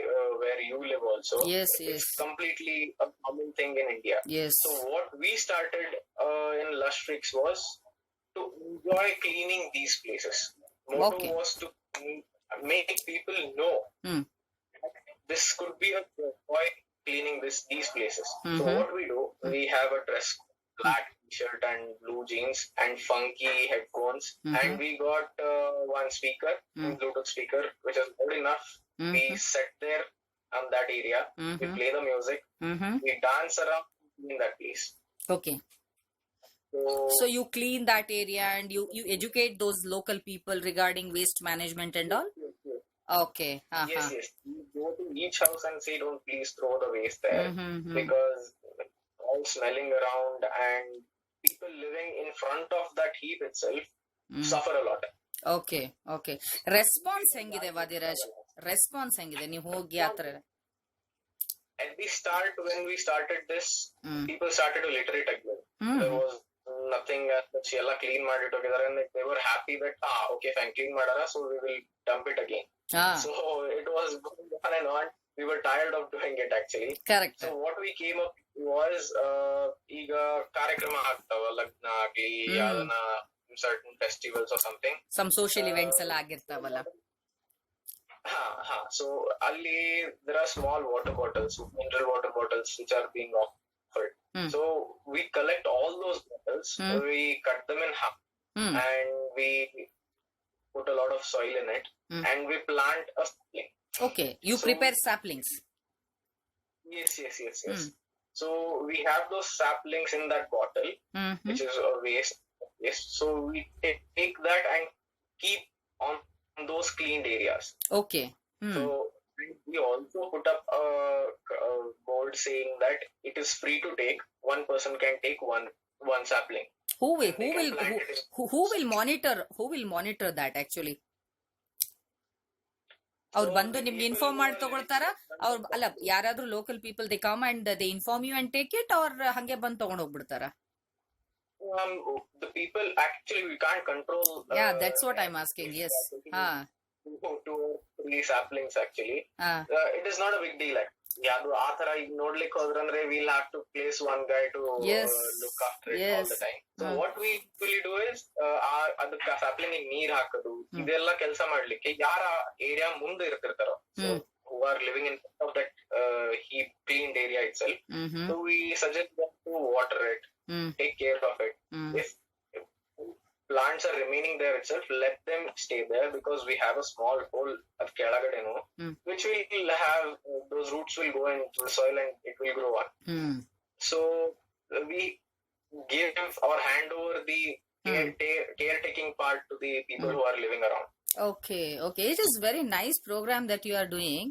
where you live also. Yes. It's completely a common thing in India. Yes. So what we started in Lush Freaks was to enjoy cleaning these places. Motto was to make people know this could be a joy cleaning these places. So what we do, we have a dress, black t-shirt and blue jeans and funky headphones, and we got one speaker, Bluetooth speaker, which is good enough. We sit there on that area, we play the music, we dance around in that place. Okay. So you clean that area and you educate those local people regarding waste management and all? Okay. Yes. We go to each house and say, don't please throw the waste there, because it's all smelling around, and people living in front of that heap itself suffer a lot. Okay. Response ಹೆಂಗಿದೆ ವಾದಿರಾಜ್? ರೆಸ್ಪಾನ್ಸ್ ಹೆಂಗಿದೆ ನೀವು ಹೋಗಿ ಆತರ? At the start, when we started this, people started to litter it again. There was nothing as such. Ella clean ಮಾಡಿ together, and they were happy that okay fine, clean madara, so we will dump it again. So it was going on and on. We were tired of doing it actually. Correct. So what we came up was ಈಗ ಕಾರ್ಯಕ್ರಮ ಆಗ್ತಾವ, ಲಗ್ನ ಆಗ್ಲಿ, ಯಾವ್ದನ certain festivals or something. Some social events ಎಲ್ಲ ಆಗಿರ್ತಾವಲ್ಲ. So ಅಲ್ಲಿ there are small water bottles, mineral water bottles, which are being offered. So we collect all those bottles, we cut them in half, and we put a lot of soil in it, and we plant a sapling. Okay, you prepare saplings. Yes. So we have those saplings in that bottle, which is a waste. So we take that and keep on those cleaned areas. Okay. So we also put up a board saying that it is free to take. One person can take one sapling. Who will monitor that actually? ಅವ್ರು ಬಂದು ನಿಮ್ಗೆ ಇನ್ಫಾರ್ಮ್ ಮಾಡಿ ತಗೊಳ್ತಾರ? ಅವ್ರು ಅಲ್ಲ, ಯಾರಾದ್ರೂ local people they come and they inform you and take it, ಅವ್ರ ಹಂಗೆ ಬಂದು ತಗೊಂಡ್ ಹೋಗ್ಬಿಡ್ತಾರ? The people actually we can't control. That's what I'm asking. Yes. 2 or 3 saplings actually. It is not a big deal. ಯಾವ್ದು ಆ ತರ ಈಗ ನೋಡ್ಲಿಕ್ಕೆ ಹೋದ್ರಂದ್ರೆ we'll have to place one guy to look after it all the time. So what we usually do is ಅದಕ್ಕೆ sapling ನೀರ್ ಹಾಕೋದು, ಇದೆಲ್ಲ ಕೆಲಸ ಮಾಡ್ಲಿಕ್ಕೆ ಯಾರ ಏರಿಯಾ ಮುಂದೆ ಇರ್ತಿರ್ತಾರೋ, so who are living in front of that heap cleaned area itself, so we suggest them to water it, take care of it. If plants are remaining there itself, let them stay there, because we have a small hole at Kelagade, which will have, those roots will go into the soil and it will grow on. So we give or hand over the caretaking part to the people who are living around. Okay, it is very nice program that you are doing.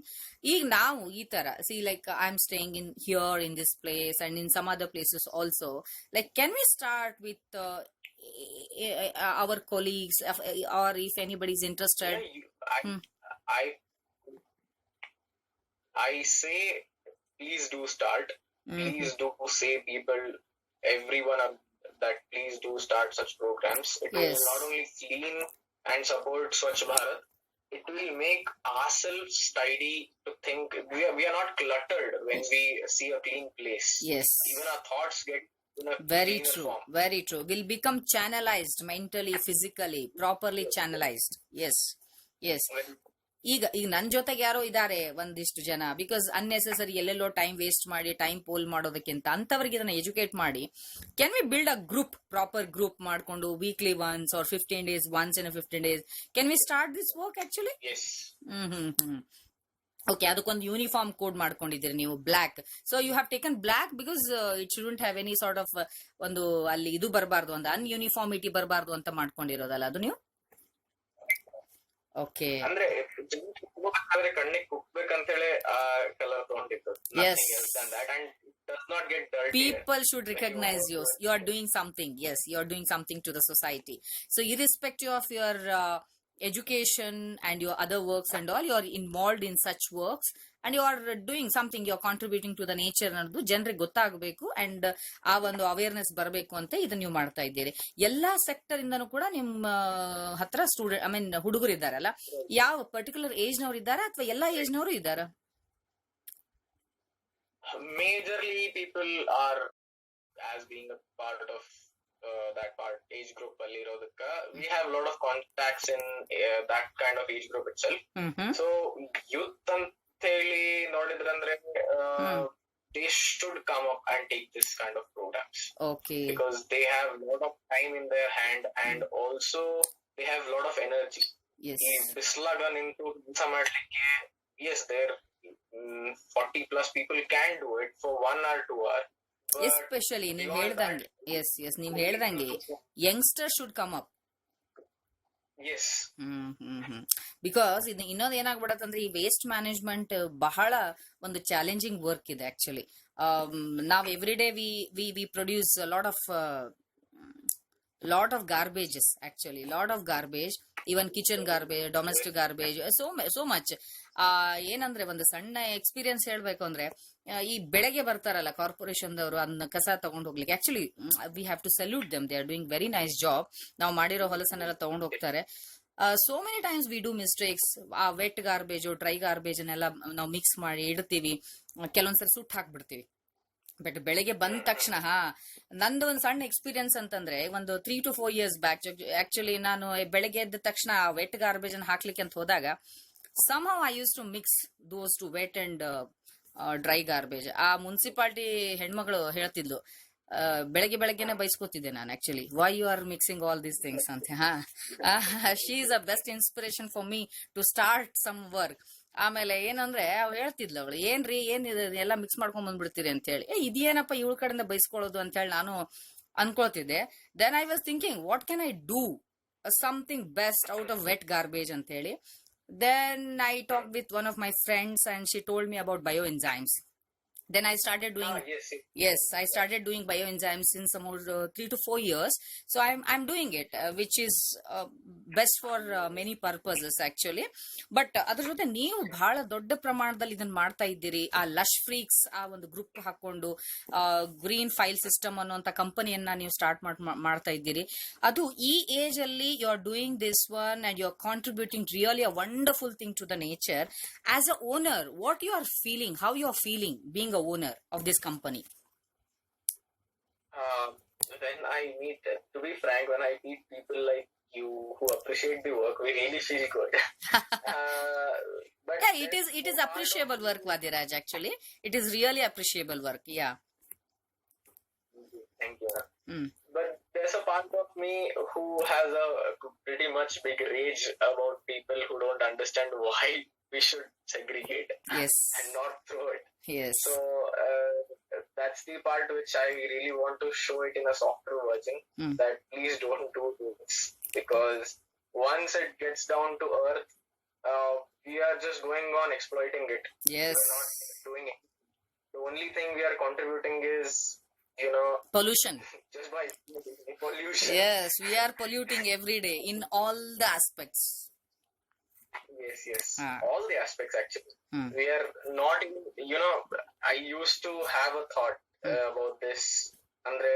ಈಗ ನಾವು ಈ ತರ see, like I'm staying in here in this place and in some other places also, like can we start with our colleagues, or if anybody is interested? I say please do start. Please do say people, everyone, that please do start such programs. It will not only clean and support Swachh Bharat, it will make ourselves tidy to think. We are not cluttered when we see a clean place. Yes. Even our thoughts get in a very cleaner true form. Very true. Will become channelized mentally, physically, properly channelized. Yes. ಈಗ ನನ್ ಜೊತೆಗೆ ಯಾರೋ ಇದಾರೆ ಒಂದಿಷ್ಟು ಜನ, ಬಿಕಾಸ್ ಅನ್ನೆಸೆಸರಿ ಎಲ್ಲೆಲ್ಲೋ ಟೈಮ್ ವೇಸ್ಟ್ ಮಾಡಿ ಟೈಮ್ ಪೋಲ್ ಮಾಡೋದಕ್ಕಿಂತ ಅಂತವರಿಗೆ ಇದನ್ನ ಎಜುಕೇಟ್ ಮಾಡಿ, can we build a group, proper group ಮಾಡ್ಕೊಂಡು weekly once or 15 days once in a 15 days, can we start this work actually? Yes. Okay, ಅದಕ್ಕೊಂದು ಯೂನಿಫಾರ್ಮ್ ಕೋಡ್ ಮಾಡ್ಕೊಂಡಿದ್ದೀರಿ ನೀವು, black. So you have taken black because it shouldn't have any sort of ಒಂದು ಅಲ್ಲಿ ಇದು ಬರಬಾರ್ದು, ಒಂದು ಅನ್ಯೂನಿಫಾರ್ಮಿಟಿ ಬರಬಾರ್ದು ಅಂತ ಮಾಡ್ಕೊಂಡಿರೋದಲ್ಲ ಅದು ನೀವು? ಓಕೆ. ಅಂದ್ರೆ ಕಣ್ಣಿಗೆ ಕುಕ್ಬೇಕಂತ ಹೇಳಿ ಆ ಕಲರ್ ತಗೊಂಡಿದ್ದು. Yes. And does not get dirty. People should recognize you. You are doing something. Yes, you are doing something to the society. So irrespective of your education and your other works and all, you are involved in such works and you are doing something, you are contributing to the nature ಅನ್ನೋದು ಜನರಿಗೆ ಗೊತ್ತಾಗಬೇಕು ಅಂಡ್ ಆ ಒಂದು ಅವೇರ್ನೆಸ್ ಬರಬೇಕು ಅಂತ ಇದನ್ನ ನೀವು ಮಾಡ್ತಾ ಇದ್ದೀರಿ. ಎಲ್ಲಾ ಸೆಕ್ಟರ್ ಇಂದನೂ ಕೂಡ ನಿಮ್ಮ ಹತ್ರ ಸ್ಟೂಡೆಂಟ್, ಐ ಮೀನ್ ಹುಡುಗರು ಇದ್ದಾರಲ್ಲ, ಯಾವ ಪರ್ಟಿಕ್ಯುಲರ್ ಏಜ್ ನವರು ಇದ್ದಾರಾ ಅಥವಾ ಎಲ್ಲಾ ಏಜ್ ನವರು ಇದ್ದಾರಾ? Majorly people are, as being a part of that part age group ಅಲ್ಲಿ ಇರೋದಕ್ಕ, we have a lot of contacts in that kind of age group itself. So youth ಅಂತ ಹೇಳಿ ನೋಡಿದ್ರಂದ್ರೆ they should come up and take this kind of programs. Okay. Because they have a lot of time in their hand and also they have a lot of energy. Yes. ಈ ಬಿಸ್ಲಾಗ ನಿಂತು ಕೆಲಸ ಮಾಡ್ಲಿಕ್ಕೆ, yes, there 40 plus people can do it for 1 or 2 hours. Especially ನೀವ್ ಹೇಳ್ದಂಗೆ, ಎಸ್ ನೀವ್ ಹೇಳ್ದಂಗೆ youngster should come up. Yes. Because ಇದು ಇನ್ನೊಂದು ಏನಾಗ್ಬಿಡತ್ತಂದ್ರೆ, ಈ ವೇಸ್ಟ್ ಮ್ಯಾನೇಜ್ಮೆಂಟ್ ಬಹಳ ಒಂದು ಚಾಲೆಂಜಿಂಗ್ ವರ್ಕ್ ಇದೆ ಆಕ್ಚುಲಿ. ನಾವ್ every day we produce lot of garbages, actually lot of garbage, even kitchen garbage, domestic garbage, so much. ಏನಂದ್ರೆ ಒಂದು ಸಣ್ಣ ಎಕ್ಸ್ಪೀರಿಯನ್ಸ್ ಹೇಳ್ಬೇಕು ಅಂದ್ರೆ, ಈ ಬೆಳಗ್ಗೆ ಬರ್ತಾರಲ್ಲ ಕಾರ್ಪೊರೇಷನ್ ದವರು ಅದನ್ನ ಕಸ ತಗೊಂಡ್ ಹೋಗ್ಲಿಕ್ಕೆ, actually we have to salute them, they are doing very nice job. ನಾವು ಮಾಡಿರೋ ಹೊಲಸನ್ನೆಲ್ಲ ತಗೊಂಡ್ ಹೋಗ್ತಾರೆ. So many times we do mistakes. ಆ ವೆಟ್ ಗಾರ್ಬೇಜ್, ಡ್ರೈ ಗಾರ್ಬೇಜ್ ಅನ್ನೆಲ್ಲ ನಾವು ಮಿಕ್ಸ್ ಮಾಡಿ ಇಡ್ತೀವಿ, ಕೆಲವೊಂದ್ಸರಿ ಸುಟ್ಟು ಹಾಕ್ಬಿಡ್ತೀವಿ. ಬಟ್ ಬೆಳಿಗ್ಗೆ ಬಂದ ತಕ್ಷಣ ನಂದು ಒಂದು ಸಣ್ಣ ಎಕ್ಸ್ಪೀರಿಯನ್ಸ್ ಅಂತಂದ್ರೆ, ಒಂದು 3 to 4 years ಬ್ಯಾಕ್ ಆಕ್ಚುಲಿ ನಾನು ಬೆಳಗ್ಗೆ ಎದ್ದ ತಕ್ಷಣ ವೆಟ್ ಗಾರ್ಬೇಜ್ ಅನ್ನು ಹಾಕ್ಲಿಕ್ಕೆ ಅಂತ ಹೋದಾಗ, somehow I used to mix those two wet and dry garbage. ಆ ಮುನ್ಸಿಪಾಲಿಟಿ ಹೆಣ್ಮಗಳು ಹೇಳ್ತಿದ್ಲು, ಬೆಳಗ್ಗೆನೆ ಬೈಸ್ಕೊತಿದ್ದೆ ನಾನು actually, why you are mixing all these things ಅಂತ. She is a best inspiration for me to start some work. ಆಮೇಲೆ ಏನಂದ್ರೆ ಅವ್ಳು ಹೇಳ್ತಿದ್ಲು, ಅವಳು ಏನ್ರಿ ಎಲ್ಲ ಮಿಕ್ಸ್ ಮಾಡ್ಕೊಂಡ್ ಬಂದ್ಬಿಡ್ತೀರಿ ಅಂತ ಹೇಳಿ, ಇದೇನಪ್ಪ ಇವಳ ಕಡೆಯಿಂದ ಬೈಸ್ಕೊಳ್ಳೋದು ಅಂತ ಹೇಳಿ ನಾನು ಅನ್ಕೊಳ್ತಿದ್ದೆ. Then I was thinking, what can I do something best out of wet garbage ಅಂತ ಹೇಳಿ. Then I talked with one of my friends and she told me about bioenzymes. Then I started doing, yes, I started doing bioenzymes since about 3 to 4 years. So I'm doing it, which is best for many purposes actually. But ಅದರ ಜೊತೆ ನೀವು ಬಹಳ ದೊಡ್ಡ ಪ್ರಮಾಣದಲ್ಲಿ ಇದನ್ನ ಮಾಡ್ತಾ ಇದ್ದೀರಿ. ಆ ಲಶ್ ಫ್ರೀಕ್ಸ್ ಆ ಒಂದು ಗ್ರೂಪ್ ಹಾಕೊಂಡು ಗ್ರೀನ್ ಫೈಲ್ ಸಿಸ್ಟಮ್ ಅನ್ನುವಂತ ಕಂಪನಿಯನ್ನ ನೀವು ಸ್ಟಾರ್ಟ್ ಮಾಡ್ತಾ ಇದ್ದೀರಿ. ಅದು ಈ ಏಜ್ ಅಲ್ಲಿ you are doing this one and you are contributing really a wonderful thing to the nature. As a owner, what you are feeling, how you are feeling being a owner of this company? When I meet, to be frank, when I meet people like you who appreciate the work, we really feel good. But yeah, it is appreciable work, Vadiraj. Actually, it is really appreciable work. Yeah. Thank you. But there's a part of me who has a pretty much big rage about people who don't understand why we should segregate Yes. and not throw it. Yes. So that's the part which I really want to show it in a softer version, that please don't do this, because once it gets down to earth, we are just going on exploiting it. Yes. We're not doing it. The only thing we are contributing is, pollution. Just by pollution. Yes, we are polluting every day in all the aspects. Yes. All the aspects, actually. We are not even, I used to have a thought about this. Andre,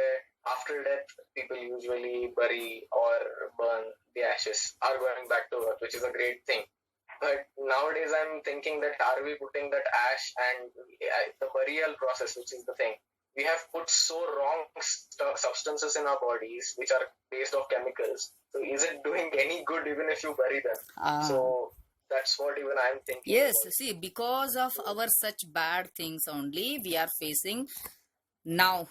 after death, people usually bury or burn the ashes, are going back to earth, which is a great thing. But nowadays I'm thinking that are we putting that ash and the burial process, which is the thing. We have put so wrong substances in our bodies, which are based off chemicals. So is it doing any good even if you bury them? So that's what even I'm thinking. Yes, see, because of our such bad things only, we are facing now,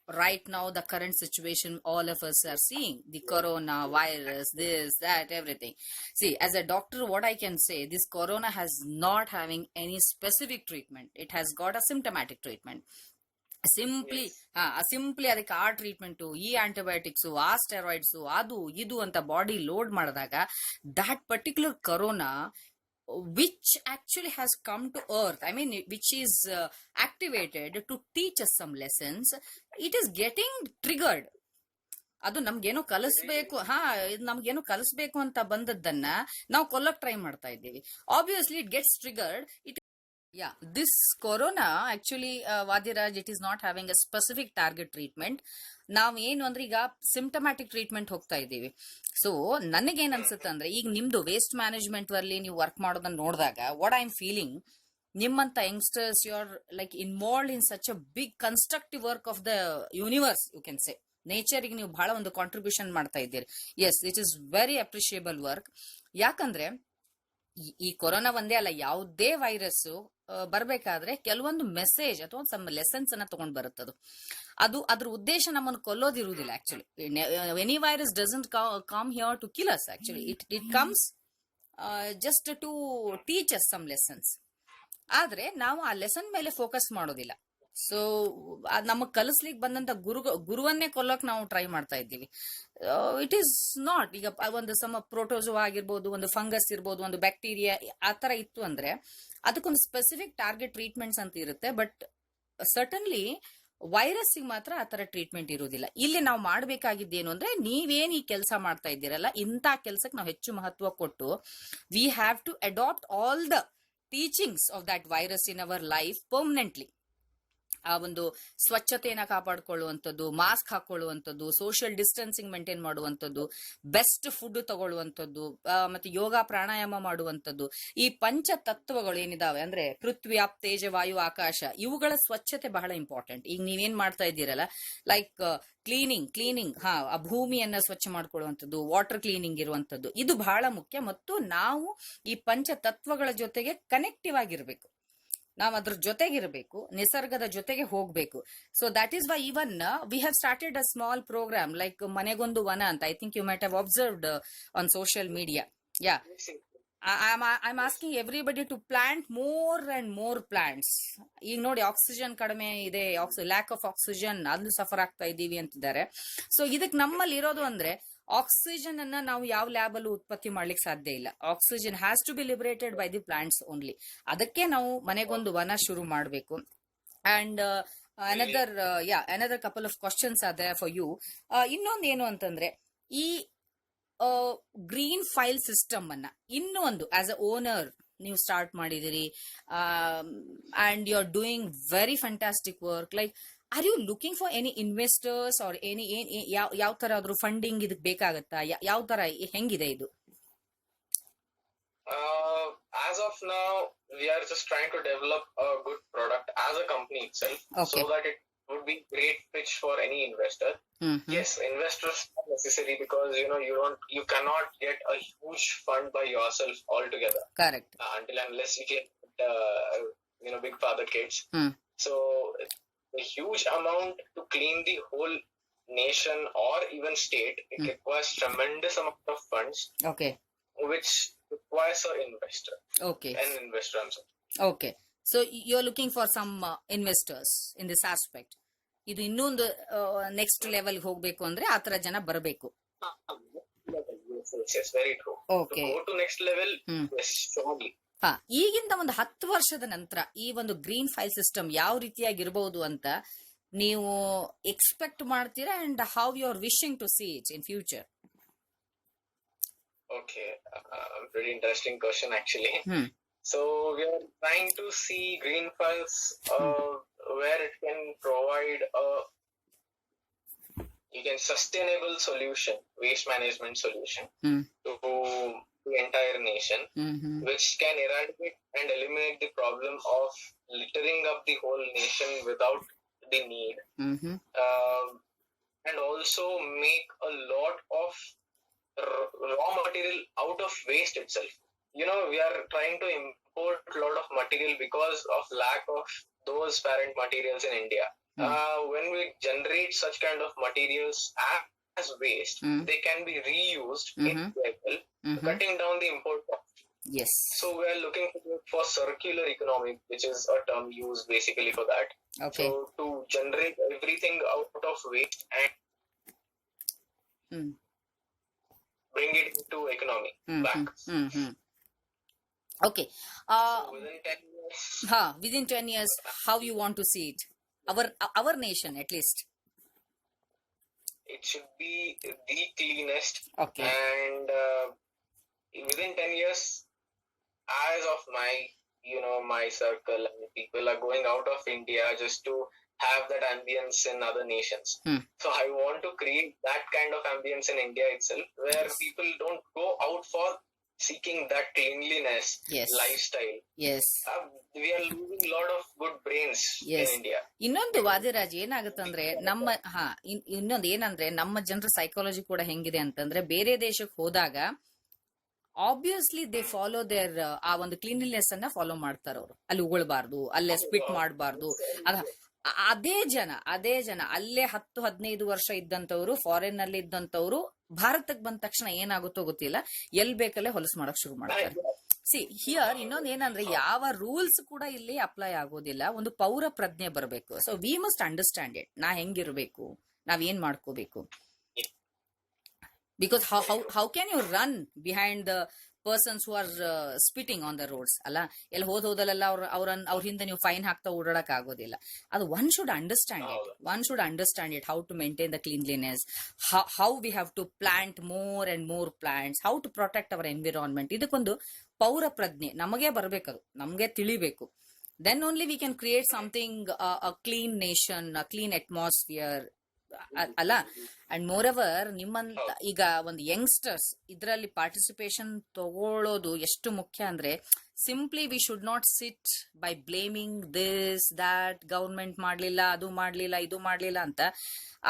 right now, the current situation all of us are seeing, the corona virus, this, that, everything. See, as a doctor, what I can say, this corona has not having any specific treatment. It has got a symptomatic treatment. Simply ಅದಕ್ಕೆ ಆ ಟ್ರೀಟ್ಮೆಂಟು, ಈ ಆಂಟಿಬಯೋಟಿಕ್ಸು, ಆ ಸ್ಟೆರಾಯ್ಡ್ಸು, ಅದು ಇದು ಅಂತ ಬಾಡಿ ಲೋಡ್ ಮಾಡಿದಾಗ that particular corona which actually has come to earth, I mean which is activated to teach us some lessons, it is getting triggered. ಅದು ನಮ್ಗೇನೋ ಕಲಿಸ್ಬೇಕು ಅಂತ ಬಂದದ್ದನ್ನ ನಾವು ಕೊಲ್ಲಕ್ ಟ್ರೈ ಮಾಡ್ತಾ ಇದ್ದೀವಿ. Obviously it gets triggered. Yeah, this corona actually, Vadiraj, it is not having a specific target treatment. ನಾವು ಏನು ಅಂದ್ರೆ ಈಗ ಸಿಂಪ್ಟಮ್ಯಾಟಿಕ್ ಟ್ರೀಟ್ಮೆಂಟ್ ಹೋಗ್ತಾ ಇದ್ದೀವಿ. ಸೊ ನನಗೇನ್ ಅನ್ಸುತ್ತೆ ಅಂದ್ರೆ, ಈಗ ನಿಮ್ದು ವೇಸ್ಟ್ ಮ್ಯಾನೇಜ್ಮೆಂಟ್ ಅಲ್ಲಿ ನೀವು ವರ್ಕ್ ಮಾಡೋದನ್ನ ನೋಡಿದಾಗ ವಾಟ್ ಐ ಆಮ್ ಫೀಲಿಂಗ್, ನಿಮ್ಮಂತ youngsters you are like involved in such a big constructive work of the universe, you can say. ನೇಚರ್ಗೆ ನೀವು ಬಹಳ ಒಂದು ಕಾಂಟ್ರಿಬ್ಯೂಷನ್ ಮಾಡ್ತಾ ಇದ್ದೀರಿ. Yes, it is very appreciable work. ಯಾಕಂದ್ರೆ ಈ ಕೊರೋನಾ ಒಂದೇ ಅಲ್ಲ, ಯಾವುದೇ ವೈರಸ್ ಬರ್ಬೇಕಾದ್ರೆ ಕೆಲವೊಂದು ಮೆಸೇಜ್ ಅಥವಾ ಸಮ್ ಲೆಸನ್ಸ್ ಅನ್ನ ತಗೊಂಡ್ ಬರುತ್ತದು. ಅದ್ರ ಉದ್ದೇಶ ನಮ್ಮನ್ನು ಕೊಲ್ಲೋದಿರುವುದಿಲ್ಲ. Actually any virus doesn't come here to kill us. Actually it comes just to teach us some lessons. ಆದ್ರೆ ನಾವು ಆ ಲೆಸನ್ ಮೇಲೆ ಫೋಕಸ್ ಮಾಡೋದಿಲ್ಲ. ಸೊ ನಮಗ್ ಕಲಿಸ್ಲಿಕ್ಕೆ ಬಂದಂತ ಗುರುವನ್ನೇ ಕೊಲ್ಲೋಕ್ ನಾವು ಟ್ರೈ ಮಾಡ್ತಾ ಇದ್ದೀವಿ. It is not. ಈಗ ಒಂದು ಪ್ರೋಟೋಜೋ ಆಗಿರ್ಬೋದು, ಒಂದು ಫಂಗಸ್ ಇರ್ಬೋದು, ಒಂದು ಬ್ಯಾಕ್ಟೀರಿಯಾ ಆತರ ಇತ್ತು ಅಂದ್ರೆ ಅದಕ್ಕೊಂದು ಸ್ಪೆಸಿಫಿಕ್ ಟಾರ್ಗೆಟ್ ಟ್ರೀಟ್ಮೆಂಟ್ಸ್ ಅಂತ ಇರುತ್ತೆ. ಬಟ್ ಸರ್ಟನ್ಲಿ ವೈರಸ್ ಮಾತ್ರ ಆತರ ಟ್ರೀಟ್ಮೆಂಟ್ ಇರುವುದಿಲ್ಲ. ಇಲ್ಲಿ ನಾವು ಮಾಡ್ಬೇಕಾಗಿದ್ದೇನು ಅಂದ್ರೆ, ನೀವೇನ್ ಈ ಕೆಲಸ ಮಾಡ್ತಾ ಇದ್ದೀರಲ್ಲ, ಇಂಥ ಕೆಲ್ಸಕ್ಕೆ ನಾವು ಹೆಚ್ಚು ಮಹತ್ವ ಕೊಟ್ಟು we have to adapt all the teachings of that virus in our life permanently. ಆ ಒಂದು ಸ್ವಚ್ಛತೆಯನ್ನ ಕಾಪಾಡಿಕೊಳ್ಳುವಂಥದ್ದು, ಮಾಸ್ಕ್ ಹಾಕೊಳ್ಳುವಂಥದ್ದು, ಸೋಷಿಯಲ್ ಡಿಸ್ಟೆನ್ಸಿಂಗ್ ಮೇಂಟೈನ್ ಮಾಡುವಂಥದ್ದು, ಬೆಸ್ಟ್ ಫುಡ್ ತಗೊಳ್ಳುವಂಥದ್ದು, ಮತ್ತೆ ಯೋಗ ಪ್ರಾಣಾಯಾಮ ಮಾಡುವಂಥದ್ದು. ಈ ಪಂಚ ತತ್ವಗಳು ಏನಿದಾವೆ ಅಂದ್ರೆ ಪೃಥ್ವಿ, ಅಪ್, ತೇಜ, ವಾಯು, ಆಕಾಶ, ಇವುಗಳ ಸ್ವಚ್ಛತೆ ಬಹಳ ಇಂಪಾರ್ಟೆಂಟ್. ಈಗ ನೀವೇನ್ ಮಾಡ್ತಾ ಇದ್ದೀರಲ್ಲ, ಲೈಕ್ ಕ್ಲೀನಿಂಗ್, ಆ ಭೂಮಿಯನ್ನ ಸ್ವಚ್ಛ ಮಾಡ್ಕೊಳ್ಳುವಂಥದ್ದು, ವಾಟರ್ ಕ್ಲೀನಿಂಗ್ ಇರುವಂಥದ್ದು, ಇದು ಬಹಳ ಮುಖ್ಯ. ಮತ್ತು ನಾವು ಈ ಪಂಚ ತತ್ವಗಳ ಜೊತೆಗೆ ಕನೆಕ್ಟಿವ್ ಆಗಿರ್ಬೇಕು. ನಾವು ಅದ್ರ ಜೊತೆಗಿರ್ಬೇಕು, ನಿಸರ್ಗದ ಜೊತೆಗೆ ಹೋಗ್ಬೇಕು. So that is why even we have started a small programme like ಮನೆಗೊಂದು ವನ ಅಂತ. I think you might have observed on social media. Yeah, I'm asking everybody to plant more and more plants. ಈಗ ನೋಡಿ, ಆಕ್ಸಿಜನ್ ಕಡಿಮೆ ಇದೆ, ಲ್ಯಾಕ್ ಆಫ್ ಆಕ್ಸಿಜನ್, ಅದು ಸಫರ್ ಆಗ್ತಾ ಇದೀವಿ ಅಂತಿದ್ದಾರೆ. ಸೊ ಇದಕ್ಕೆ ನಮ್ಮಲ್ಲಿ ಇರೋದು ಅಂದ್ರೆ, ಆಕ್ಸಿಜನ್ ಅನ್ನ ನಾವು ಯಾವ ಲ್ಯಾಬ್ ಅಲ್ಲೂ ಉತ್ಪತ್ತಿ ಮಾಡ್ಲಿಕ್ಕೆ ಸಾಧ್ಯ ಇಲ್ಲ. Oxygen has to be liberated by the plants only. ಅದಕ್ಕೆ ನಾವು ಮನೆಗೊಂದು ವನ ಶುರು ಮಾಡಬೇಕು. And another couple of questions are there for you. ಇನ್ನೊಂದು ಏನು ಅಂತಂದ್ರೆ, ಈ ಗ್ರೀನ್ ಫೈಲ್ ಸಿಸ್ಟಮ್ ಅನ್ನ ಇನ್ನೂ ಒಂದು ಆಸ್ ಅ ಓನರ್ ನೀವು ಸ್ಟಾರ್ಟ್ ಮಾಡಿದಿರಿ, and you are doing very fantastic work. Like, are you looking for any investors or ಯಾವ ತರ ಆದ್ರೂ ಫಂಡಿಂಗ್ ಇದಕ್ಕೆ ಬೇಕಾಗತ್ತಾ? ಯಾವ ತರ, ಹೆಂಗಿದೆ ಇದು? As of now, we are just trying to develop a good product as a company itself, so that it would be great pitch for any investor. Yes, investors are necessary because you cannot get a huge fund by yourself altogether. Correct. Until unless you get big father kids. So a huge amount to clean the whole nation or even state, it requires tremendous amount of funds, Okay. which requires an investor. Okay. An investor, I'm sorry. Okay. So you're looking for some investors in this aspect. ಇದು ಇನ್ನೊಂದು ನೆಕ್ಸ್ಟ್ ಲೆವೆಲ್ ಹೋಗ್ಬೇಕು ಅಂದ್ರೆ ಆತರ ಜನ ಬರಬೇಕು. Yes, very true. Okay. To go to next level, yes, surely. ಹಾ, ಈಗಿಂದ ಒಂದು 10 ವರ್ಷದ ನಂತರ ಈ ಒಂದು ಗ್ರೀನ್ ಫೈಲ್ ಸಿಸ್ಟಮ್ ಯಾವ ರೀತಿಯಾಗಿರ್ಬಹುದು ಅಂತ ನೀವು ಎಕ್ಸ್ಪೆಕ್ಟ್ ಮಾಡ್ತೀರಾ, and how you are wishing to see it in future? Okay, pretty interesting question actually. So we are trying to see green files where it can provide a sustainable solution, waste management solution to the entire nation, which can eradicate and eliminate the problem of littering up the whole nation without the need, and also make a lot of raw material out of waste itself. You know, we are trying to import a lot of material because of lack of those parent materials in India. When we generate such kind of materials as waste, they can be reused in vehicle, cutting down the import cost. Yes. So we are looking for circular economy, which is a term used basically for that. Okay. So to generate everything out of waste and bring it into economy back. Okay. So within 10 years. Within 10 years, how you want to see it? Our nation, at least. It should be the cleanest. Okay. And within 10 years, as of my circle, and people are going out of India just to have that ambience in other nations. So I want to create that kind of ambience in India itself, where people don't go out for seeking that cleanliness lifestyle. Yes. We are losing a lot of good brains in India. ಇನ್ನೊಂದು ವಾದಿರಾಜ್ ಏನಾಗುತ್ತಂದ್ರೆ ಇನ್ನೊಂದು ಏನಂದ್ರೆ ನಮ್ಮ ಜನರ ಸೈಕಾಲಜಿ ಕೂಡ ಹೆಂಗಿದೆ ಅಂತಂದ್ರೆ, ಬೇರೆ ದೇಶಕ್ಕೆ ಹೋದಾಗ ಆಬ್ವಿಯಸ್ಲಿ ದೇ ಫಾಲೋ ದೇರ್ ಆ ಒಂದು ಕ್ಲೀನ್ಲಿನೆಸ್ ಅನ್ನ ಫಾಲೋ ಮಾಡ್ತಾರ ಅವರು. ಅಲ್ಲಿ ಉಗುಳ್ಬಾರ್ದು, ಅಲ್ಲೇ ಸ್ಪಿಟ್ ಮಾಡಬಾರ್ದು. ಅದೇ ಜನ ಅಲ್ಲೇ 10-15 ವರ್ಷ ಇದ್ದಂತವ್ರು, ಫಾರಿನ್ ನಲ್ಲಿ ಇದ್ದಂತವ್ರು ಭಾರತಕ್ಕೆ ಬಂದ ತಕ್ಷಣ ಏನಾಗುತ್ತೋ ಗೊತ್ತಿಲ್ಲ, ಎಲ್ ಬೇಕಲ್ಲೇ ಹೊಲಸು ಮಾಡಕ್ ಶುರು ಮಾಡ್ತಾರೆ. ಸಿ ಹಿಯರ್ ಇನ್ನೊಂದು ಏನಂದ್ರೆ, ಯಾವ ರೂಲ್ಸ್ ಕೂಡ ಇಲ್ಲಿ ಅಪ್ಲೈ ಆಗೋದಿಲ್ಲ. ಒಂದು ಪೌರ ಪ್ರಜ್ಞೆ ಬರಬೇಕು. So we must understand it. ನಾ ಹೆಂಗಿರ್ಬೇಕು, ನಾವ್ ಏನ್ ಮಾಡ್ಕೋಬೇಕು. Because how can you run behind the persons who are spitting on the roads? ಅಲ್ಲ, ಎಲ್ಲಿ ಹೋದಲ್ಲೆಲ್ಲ ಅವ್ರ ಹಿಂದೆ ನೀವು ಫೈನ್ ಹಾಕ್ತಾ ಓಡಾಡಕ್ ಆಗೋದಿಲ್ಲ. ಅದು one should understand it. How to maintain the cleanliness, how we have to plant more and more plants, how to protect our environment. ಇದಕ್ಕೊಂದು ಪೌರ ಪ್ರಜ್ಞೆ ನಮಗೆ ಬರಬೇಕದು, ನಮ್ಗೆ ತಿಳಿಬೇಕು. Then only we can create something, a clean nation, a clean atmosphere. ಅಲ್ಲ, ಅಂಡ್ ಮೋರ್ ಎವರ್ ನಿಮ್ಮಂತ ಈಗ ಒಂದು ಯಂಗ್ಸ್ಟರ್ಸ್ ಇದರಲ್ಲಿ ಪಾರ್ಟಿಸಿಪೇಷನ್ ತಗೊಳ್ಳೋದು ಎಷ್ಟು ಮುಖ್ಯ ಅಂದ್ರೆ, simply we should not sit by blaming this that, government ಮಾಡ್ಲಿಲ್ಲ, ಅದು ಮಾಡ್ಲಿಲ್ಲ, ಇದು ಮಾಡ್ಲಿಲ್ಲ ಅಂತ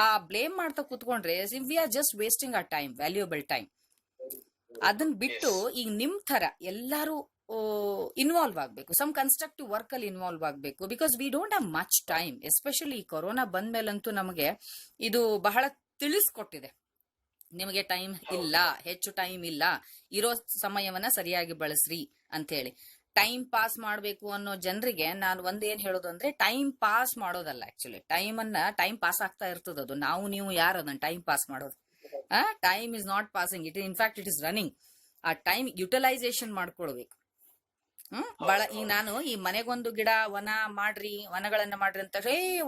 ಆ ಬ್ಲೇಮ್ ಮಾಡ್ತಾ ಕೂತ್ಕೊಂಡ್ರೆ we are just wasting our time, valuable time. ಅದನ್ನ ಬಿಟ್ಟು ಈಗ ನಿಮ್ ತರ ಎಲ್ಲಾರು ಇನ್ವಾಲ್ವ್ ಆಗ್ಬೇಕು, ಸಮ್ ಕನ್ಸ್ಟ್ರಕ್ಟಿವ್ ವರ್ಕ್ ಅಲ್ಲಿ ಇನ್ವಾಲ್ವ್ ಆಗ್ಬೇಕು. Because we don't have much time. Especially corona ಬಂದ್ಮೇಲಂತೂ ನಮಗೆ ಇದು ಬಹಳ ತಿಳಿಸ್ಕೊಟ್ಟಿದೆ. ನಿಮಗೆ ಟೈಮ್ ಇಲ್ಲ, ಹೆಚ್ಚು ಟೈಮ್ ಇಲ್ಲ, ಇರೋ ಸಮಯವನ್ನ ಸರಿಯಾಗಿ ಬಳಸ್ರಿ ಅಂತ ಹೇಳಿ. ಟೈಮ್ ಪಾಸ್ ಮಾಡ್ಬೇಕು ಅನ್ನೋ ಜನರಿಗೆ ನಾನು ಒಂದೇನ್ ಹೇಳೋದು ಅಂದ್ರೆ, ಟೈಮ್ ಪಾಸ್ ಮಾಡೋದಲ್ಲ, ಆಕ್ಚುಲಿ ಟೈಮ್ ಪಾಸ್ ಆಗ್ತಾ ಇರ್ತದ. ಅದು ನಾವು ನೀವು ಯಾರು ಅದನ್ನ ಟೈಮ್ ಪಾಸ್ ಮಾಡೋದು? Time is not passing, it in fact it is running. ಆ ಟೈಮ್ ಯುಟಿಲೈಸೇಷನ್ ಮಾಡ್ಕೊಳ್ಬೇಕು. ಬಹಳ ಈಗ ನಾನು ಈ ಮನೆಗೊಂದು ಗಿಡ ವನಗಳನ್ನ ಮಾಡ್ರಿ ಅಂತ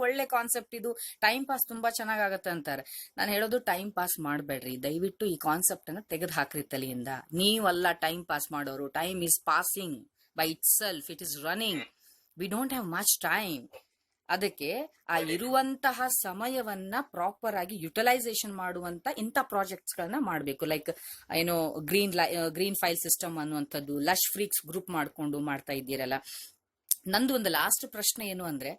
ಒಳ್ಳೆ ಕಾನ್ಸೆಪ್ಟ್ ಇದು, ಟೈಮ್ ಪಾಸ್ ತುಂಬಾ ಚೆನ್ನಾಗತ್ತೆ ಅಂತಾರೆ. ನಾನು ಹೇಳೋದು, ಟೈಮ್ ಪಾಸ್ ಮಾಡ್ಬೇಡ್ರಿ, ದಯವಿಟ್ಟು ಈ ಕಾನ್ಸೆಪ್ಟ್ ಅನ್ನ ತೆಗೆದು ಹಾಕ್ರಿ ತಲೆಯಿಂದ. ನೀವಲ್ಲ ಟೈಮ್ ಪಾಸ್ ಮಾಡೋರು. Time is passing by it self, it is running. V don't have much time. ಅದಕ್ಕೆ ಆ ಇರುವಂತಹ ಸಮಯವನ್ನ ಪ್ರಾಪರ್ ಆಗಿ ಯುಟಿಲೈಸೇಷನ್ ಮಾಡುವಂತ ಇಂಥ ಪ್ರಾಜೆಕ್ಟ್ಸ್ ಗಳನ್ನ ಮಾಡಬೇಕು. ಲೈಕ್ ಏನೋ ಗ್ರೀನ್ ಫೈಲ್ ಸಿಸ್ಟಮ್ ಅನ್ನುವಂಥದ್ದು, ಲಶ್ ಫ್ರೀಕ್ಸ್ ಗ್ರೂಪ್ ಮಾಡ್ಕೊಂಡು ಮಾಡ್ತಾ ಇದ್ದೀರಲ್ಲ. ನಂದು ಒಂದು ಲಾಸ್ಟ್ ಪ್ರಶ್ನೆ ಏನು ಅಂದ್ರೆ,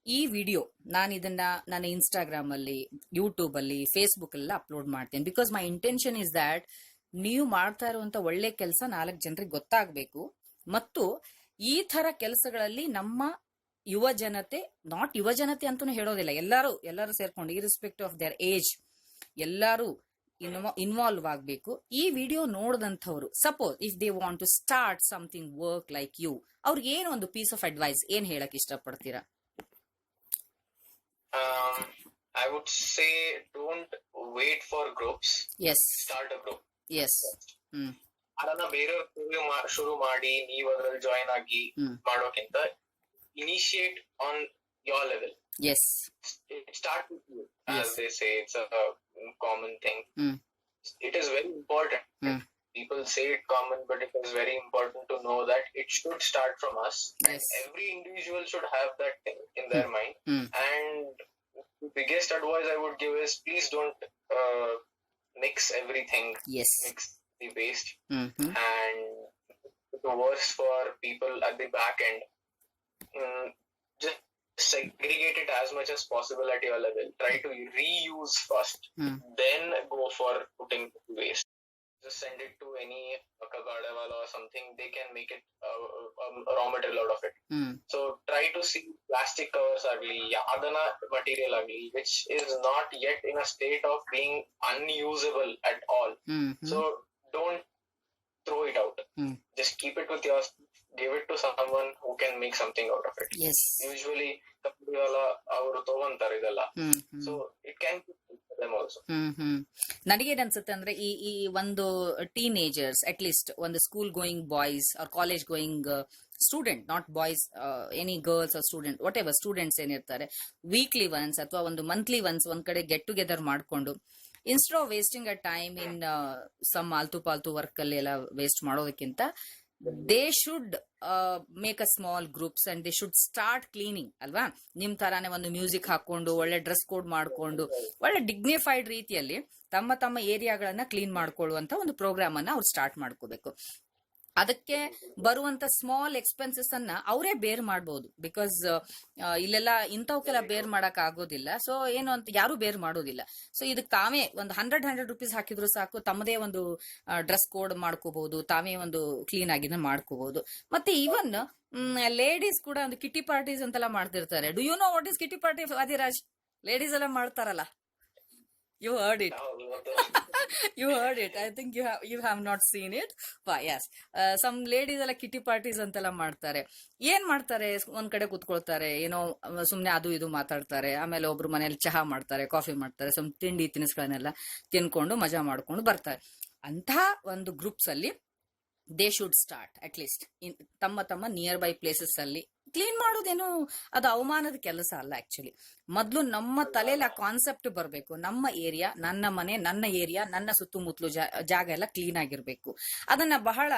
ಈ ವಿಡಿಯೋ ನಾನು ಇದನ್ನ ನನ್ನ ಇನ್ಸ್ಟಾಗ್ರಾಮ್ ಅಲ್ಲಿ, ಯೂಟ್ಯೂಬ್ ಅಲ್ಲಿ, ಫೇಸ್ಬುಕ್ ಎಲ್ಲ ಅಪ್ಲೋಡ್ ಮಾಡ್ತೇನೆ. Because my intention is that ನೀವು ಮಾಡ್ತಾ ಇರುವಂತ ಒಳ್ಳೆ ಕೆಲಸ 4 ಜನರಿಗೆ ಗೊತ್ತಾಗಬೇಕು, ಮತ್ತು ಈ ತರ ಕೆಲಸಗಳಲ್ಲಿ ನಮ್ಮ ಯುವ ಜನತೆ, ನಾಟ್ ಯುವ ಜನತೆ ಅಂತೂ ಹೇಳೋದಿಲ್ಲ, ಎಲ್ಲರೂ ಸೇರ್ಕೊಂಡು ಇರ್ರೆಸ್ಪೆಕ್ಟಿವ್ ಆಫ್ ದೇರ್ ಏಜ್ ಎಲ್ಲರೂ ಇನ್ವಾಲ್ವ್ ಆಗಬೇಕು. ಈ ವಿಡಿಯೋ ನೋಡಿದಂಥವ್ರು suppose if they want to start something work like you, ಅವ್ರಿಗೆ ಏನು ಒಂದು ಪೀಸ್ ಆಫ್ ಅಡ್ವೈಸ್ ಏನ್ ಹೇಳಕ್ ಇಷ್ಟಪಡ್ತೀರಾ? I would say don't wait for groups. Yes. Start a group. Yes. ಅದನ್ನ ಬೇರೆಯವ್ರ ಶುರು ಮಾಡಿ ನೀವು ಅದ್ರಲ್ಲಿ ಜಾಯಿನ್ ಆಗಿ ಮಾಡೋಕ್ಕಿಂತ initiate on your level. Yes. Start with you. Yes. As they say, it's a common thing. It is very important. People say it common, but it is very important to know that it should start from us. Yes. Every individual should have that thing in their mind. And the biggest advice I would give is please don't mix everything. Yes. Mix the waste. And the worst for people at the back end. Just segregate it as much as possible at your level. Try to reuse first. Then go for putting waste. Just send it to any Kagada or something. They can make it raw material out of it. So try to see plastic covers agli, yadana material agli, which is not yet in a state of being unusable at all. So don't throw it out. Just keep it with yourself. Give it to someone who can make something out of it. Yes. Usually, ಅವರು ತಗೊಂತಾರೆ ಇದೆಲ್ಲ. So it can be for them also. ನನಗೇನನ್ಸುತ್ತೆ ಅಂದ್ರೆ ಈ ಒಂದು ಟೀನೇಜರ್ಸ್ ಅಟ್ ಲೀಸ್ಟ್ ಒಂದು school going boys or college going student, not boys, any girls or student, whatever students ಏನಿರ್ತಾರೆ, ವೀಕ್ಲಿ ಒನ್ಸ್ ಅಥವಾ ಒಂದು ಮಂತ್ಲಿ ಒನ್ಸ್ ಒಂದ್ ಕಡೆ ಗೆಟ್ ಟುಗೆದರ್ ಮಾಡ್ಕೊಂಡು instead of wasting a time in some ಆಲ್ತು ಪಾಲ್ತು ವರ್ಕ್ ಅಲ್ಲಿ ಎಲ್ಲ ವೇಸ್ಟ್ ಮಾಡೋದಕ್ಕಿಂತ they should make a small groups and they should start cleaning ಅಲ್ವಾ. ನಿಮ್ ತರಾನೇ ಒಂದು ಮ್ಯೂಸಿಕ್ ಹಾಕೊಂಡು ಒಳ್ಳೆ ಡ್ರೆಸ್ ಕೋಡ್ ಮಾಡ್ಕೊಂಡು ಒಳ್ಳೆ ಡಿಗ್ನಿಫೈಡ್ ರೀತಿಯಲ್ಲಿ ತಮ್ಮ ಏರಿಯಾಗಳನ್ನ ಕ್ಲೀನ್ ಮಾಡ್ಕೊಳ್ಳುವಂತ ಒಂದು ಪ್ರೋಗ್ರಾಮ್ ಅನ್ನ ಅವ್ರು ಸ್ಟಾರ್ಟ್ ಮಾಡ್ಕೋಬೇಕು. ಅದಕ್ಕೆ ಬರುವಂತ ಸ್ಮಾಲ್ ಎಕ್ಸ್ಪೆನ್ಸಸ್ ಅನ್ನ ಅವರೇ ಬೇರ್ ಮಾಡಬಹುದು. ಬಿಕಾಸ್ ಇಲ್ಲೆಲ್ಲ ಇಂಥವಕ್ಕೆಲ್ಲ ಬೇರ್ ಮಾಡಕ್ ಆಗೋದಿಲ್ಲ. ಸೊ ಏನು ಅಂತ ಯಾರು ಬೇರ್ ಮಾಡೋದಿಲ್ಲ. ಸೊ ಇದಕ್ಕೆ ತಾವೇ ಒಂದು 100 ರೂಪೀಸ್ ಹಾಕಿದ್ರು ಸಾಕು, ತಮ್ಮದೇ ಒಂದು ಡ್ರೆಸ್ ಕೋಡ್ ಮಾಡ್ಕೋಬಹುದು, ತಾವೇ ಒಂದು ಕ್ಲೀನ್ ಆಗಿನ ಮಾಡ್ಕೋಬಹುದು. ಮತ್ತೆ ಈವನ್ ಲೇಡೀಸ್ ಕೂಡ ಒಂದು ಕಿಟಿ ಪಾರ್ಟೀಸ್ ಅಂತೆಲ್ಲ ಮಾಡ್ತಿರ್ತಾರೆ. Do you know what is kitty party Adiraj? Ladies ಎಲ್ಲ ಮಾಡ್ತಾರಲ್ಲ. You heard it. You heard it. I think you have not seen it. But yes, some ladies ಎಲ್ಲ ಕಿಟಿ ಪಾರ್ಟೀಸ್ ಅಂತೆಲ್ಲ ಮಾಡ್ತಾರೆ. ಏನ್ ಮಾಡ್ತಾರೆ, ಒಂದ್ ಕಡೆ ಕುತ್ಕೊಳ್ತಾರೆ, ಏನೋ ಸುಮ್ನೆ ಅದು ಇದು ಮಾತಾಡ್ತಾರೆ, ಆಮೇಲೆ ಒಬ್ರು ಮನೇಲಿ ಚಹಾ ಮಾಡ್ತಾರೆ, ಕಾಫಿ ಮಾಡ್ತಾರೆ, some ತಿಂಡಿ ತಿನಿಸುಗಳನ್ನೆಲ್ಲ ತಿನ್ಕೊಂಡು ಮಜಾ ಮಾಡ್ಕೊಂಡು ಬರ್ತಾರೆ. ಅಂತಹ ಒಂದು ಗ್ರೂಪ್ಸ್ ಅಲ್ಲಿ they should start at least ತಮ್ಮ ನಿಯರ್ ಬೈ ಪ್ಲೇಸಸ್ ಅಲ್ಲಿ ಕ್ಲೀನ್ ಮಾಡೋದೇನು ಅದು ಅವಮಾನದ ಕೆಲಸ ಅಲ್ಲ. ಆಕ್ಚುಲಿ ಮೊದ್ಲು ನಮ್ಮ ತಲೆಯಲ್ಲಿ ಆ ಕಾನ್ಸೆಪ್ಟ್ ಬರಬೇಕು. ನಮ್ಮ ಏರಿಯಾ, ನನ್ನ ಮನೆ, ನನ್ನ ಏರಿಯಾ, ನನ್ನ ಸುತ್ತಮುತ್ತಲು ಜಾಗ ಎಲ್ಲ ಕ್ಲೀನ್ ಆಗಿರ್ಬೇಕು. ಅದನ್ನ ಬಹಳ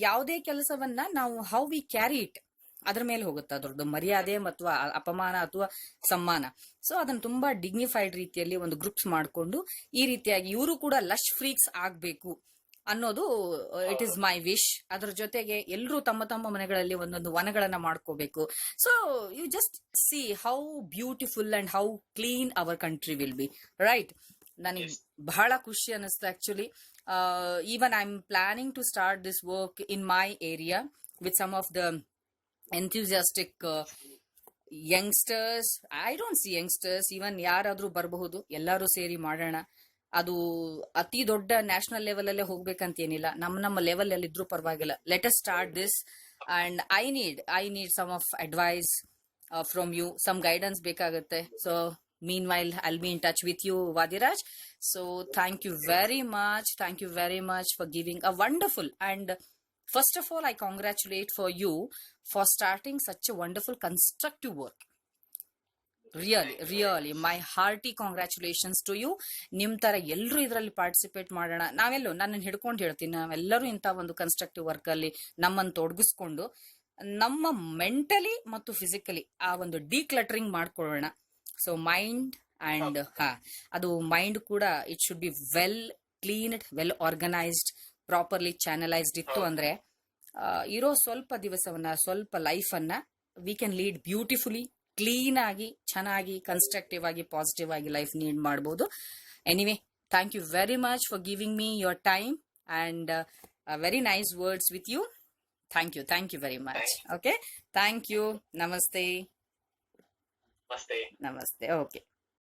ಯಾವುದೇ ಕೆಲಸವನ್ನ ನಾವು ಹೌ ವಿ ಕ್ಯಾರಿ ಇಟ್ ಅದ್ರ ಮೇಲೆ ಹೋಗುತ್ತೆ ಅದ್ರದ್ದು ಮರ್ಯಾದೆ ಅಥವಾ ಅಪಮಾನ ಅಥವಾ ಸಮ್ಮಾನ. ಸೊ ಅದನ್ನ ತುಂಬಾ ಡಿಗ್ನಿಫೈಡ್ ರೀತಿಯಲ್ಲಿ ಒಂದು ಗ್ರೂಪ್ಸ್ ಮಾಡ್ಕೊಂಡು ಈ ರೀತಿಯಾಗಿ ಇವರು ಕೂಡ ಲಶ್ ಫ್ರೀಕ್ಸ್ ಆಗ್ಬೇಕು ಅನ್ನೋದು ಇಟ್ ಇಸ್ ಮೈ ವಿಶ್. ಅದ್ರ ಜೊತೆಗೆ ಎಲ್ಲರೂ ತಮ್ಮ ಮನೆಗಳಲ್ಲಿ ಒಂದೊಂದು ವನಗಳನ್ನ ಮಾಡ್ಕೋಬೇಕು. So you just see how beautiful and how clean our country will be, right? ನನಗೆ ಬಹಳ ಖುಷಿ ಅನಿಸ್ತು actually. Even I am planning to start this work in my area with some of the enthusiastic youngsters. I don't see youngsters, even ಯಾರಾದ್ರೂ ಬರಬಹುದು, ಎಲ್ಲರೂ ಸೇರಿ ಮಾಡೋಣ. ಅದು ಅತಿ ದೊಡ್ಡ ನ್ಯಾಷನಲ್ ಲೆವೆಲ್ ಅಲ್ಲೇ ಹೋಗ್ಬೇಕಂತೇನಿಲ್ಲ, ನಮ್ಮ ಲೆವೆಲ್ ಅಲ್ಲಿ ಇದ್ರೂ ಪರವಾಗಿಲ್ಲ. Let us start this and I need some of advice from you, some guidance ಬೇಕಾಗುತ್ತೆ. So meanwhile I'll be in touch with you, Vadiraj. So thank you very much for giving a wonderful, and first of all I congratulate for you for starting such a wonderful constructive work. Really my hearty congratulations to you. ನಿಮ್ ತರ ಎಲ್ಲರೂ ಇದರಲ್ಲಿ ಪಾರ್ಟಿಸಿಪೇಟ್ ಮಾಡೋಣ. ನನ್ನನ್ನು ಹಿಡ್ಕೊಂಡು ಹೇಳ್ತೀನಿ, ನಾವೆಲ್ಲರೂ ಇಂಥ ಒಂದು ಕನ್ಸ್ಟ್ರಕ್ಟಿವ್ ವರ್ಕ್ ಅಲ್ಲಿ ನಮ್ಮನ್ನು ತೊಡಗಿಸ್ಕೊಂಡು ನಮ್ಮ ಮೆಂಟಲಿ ಮತ್ತು ಫಿಸಿಕಲಿ ಆ ಒಂದು ಡಿಕ್ಲಟರಿಂಗ್ ಮಾಡ್ಕೊಳ್ಳೋಣ. ಸೊ ಮೈಂಡ್ ಅಂಡ್ ಅದು ಮೈಂಡ್ ಕೂಡ it should be well cleaned, well organised, properly channelised ಇತ್ತು ಅಂದ್ರೆ ಇರೋ ಸ್ವಲ್ಪ ದಿವಸವನ್ನ, ಸ್ವಲ್ಪ ಲೈಫ್ ಅನ್ನ we can lead beautifully, clean ಆಗಿ, ಚೆನ್ನಾಗಿ, ಕನ್ಸ್ಟ್ರಕ್ಟಿವ್ ಆಗಿ, ಪಾಸಿಟಿವ್ ಆಗಿ ಲೈಫ್ ಲೀಡ್ ಮಾಡಬಹುದು. Anyway, thank you very much for giving me your time and very nice words with you. Thank you very much. Okay, thank you. ನಮಸ್ತೆ. Namaste. ನಮಸ್ತೆ. ಓಕೆ.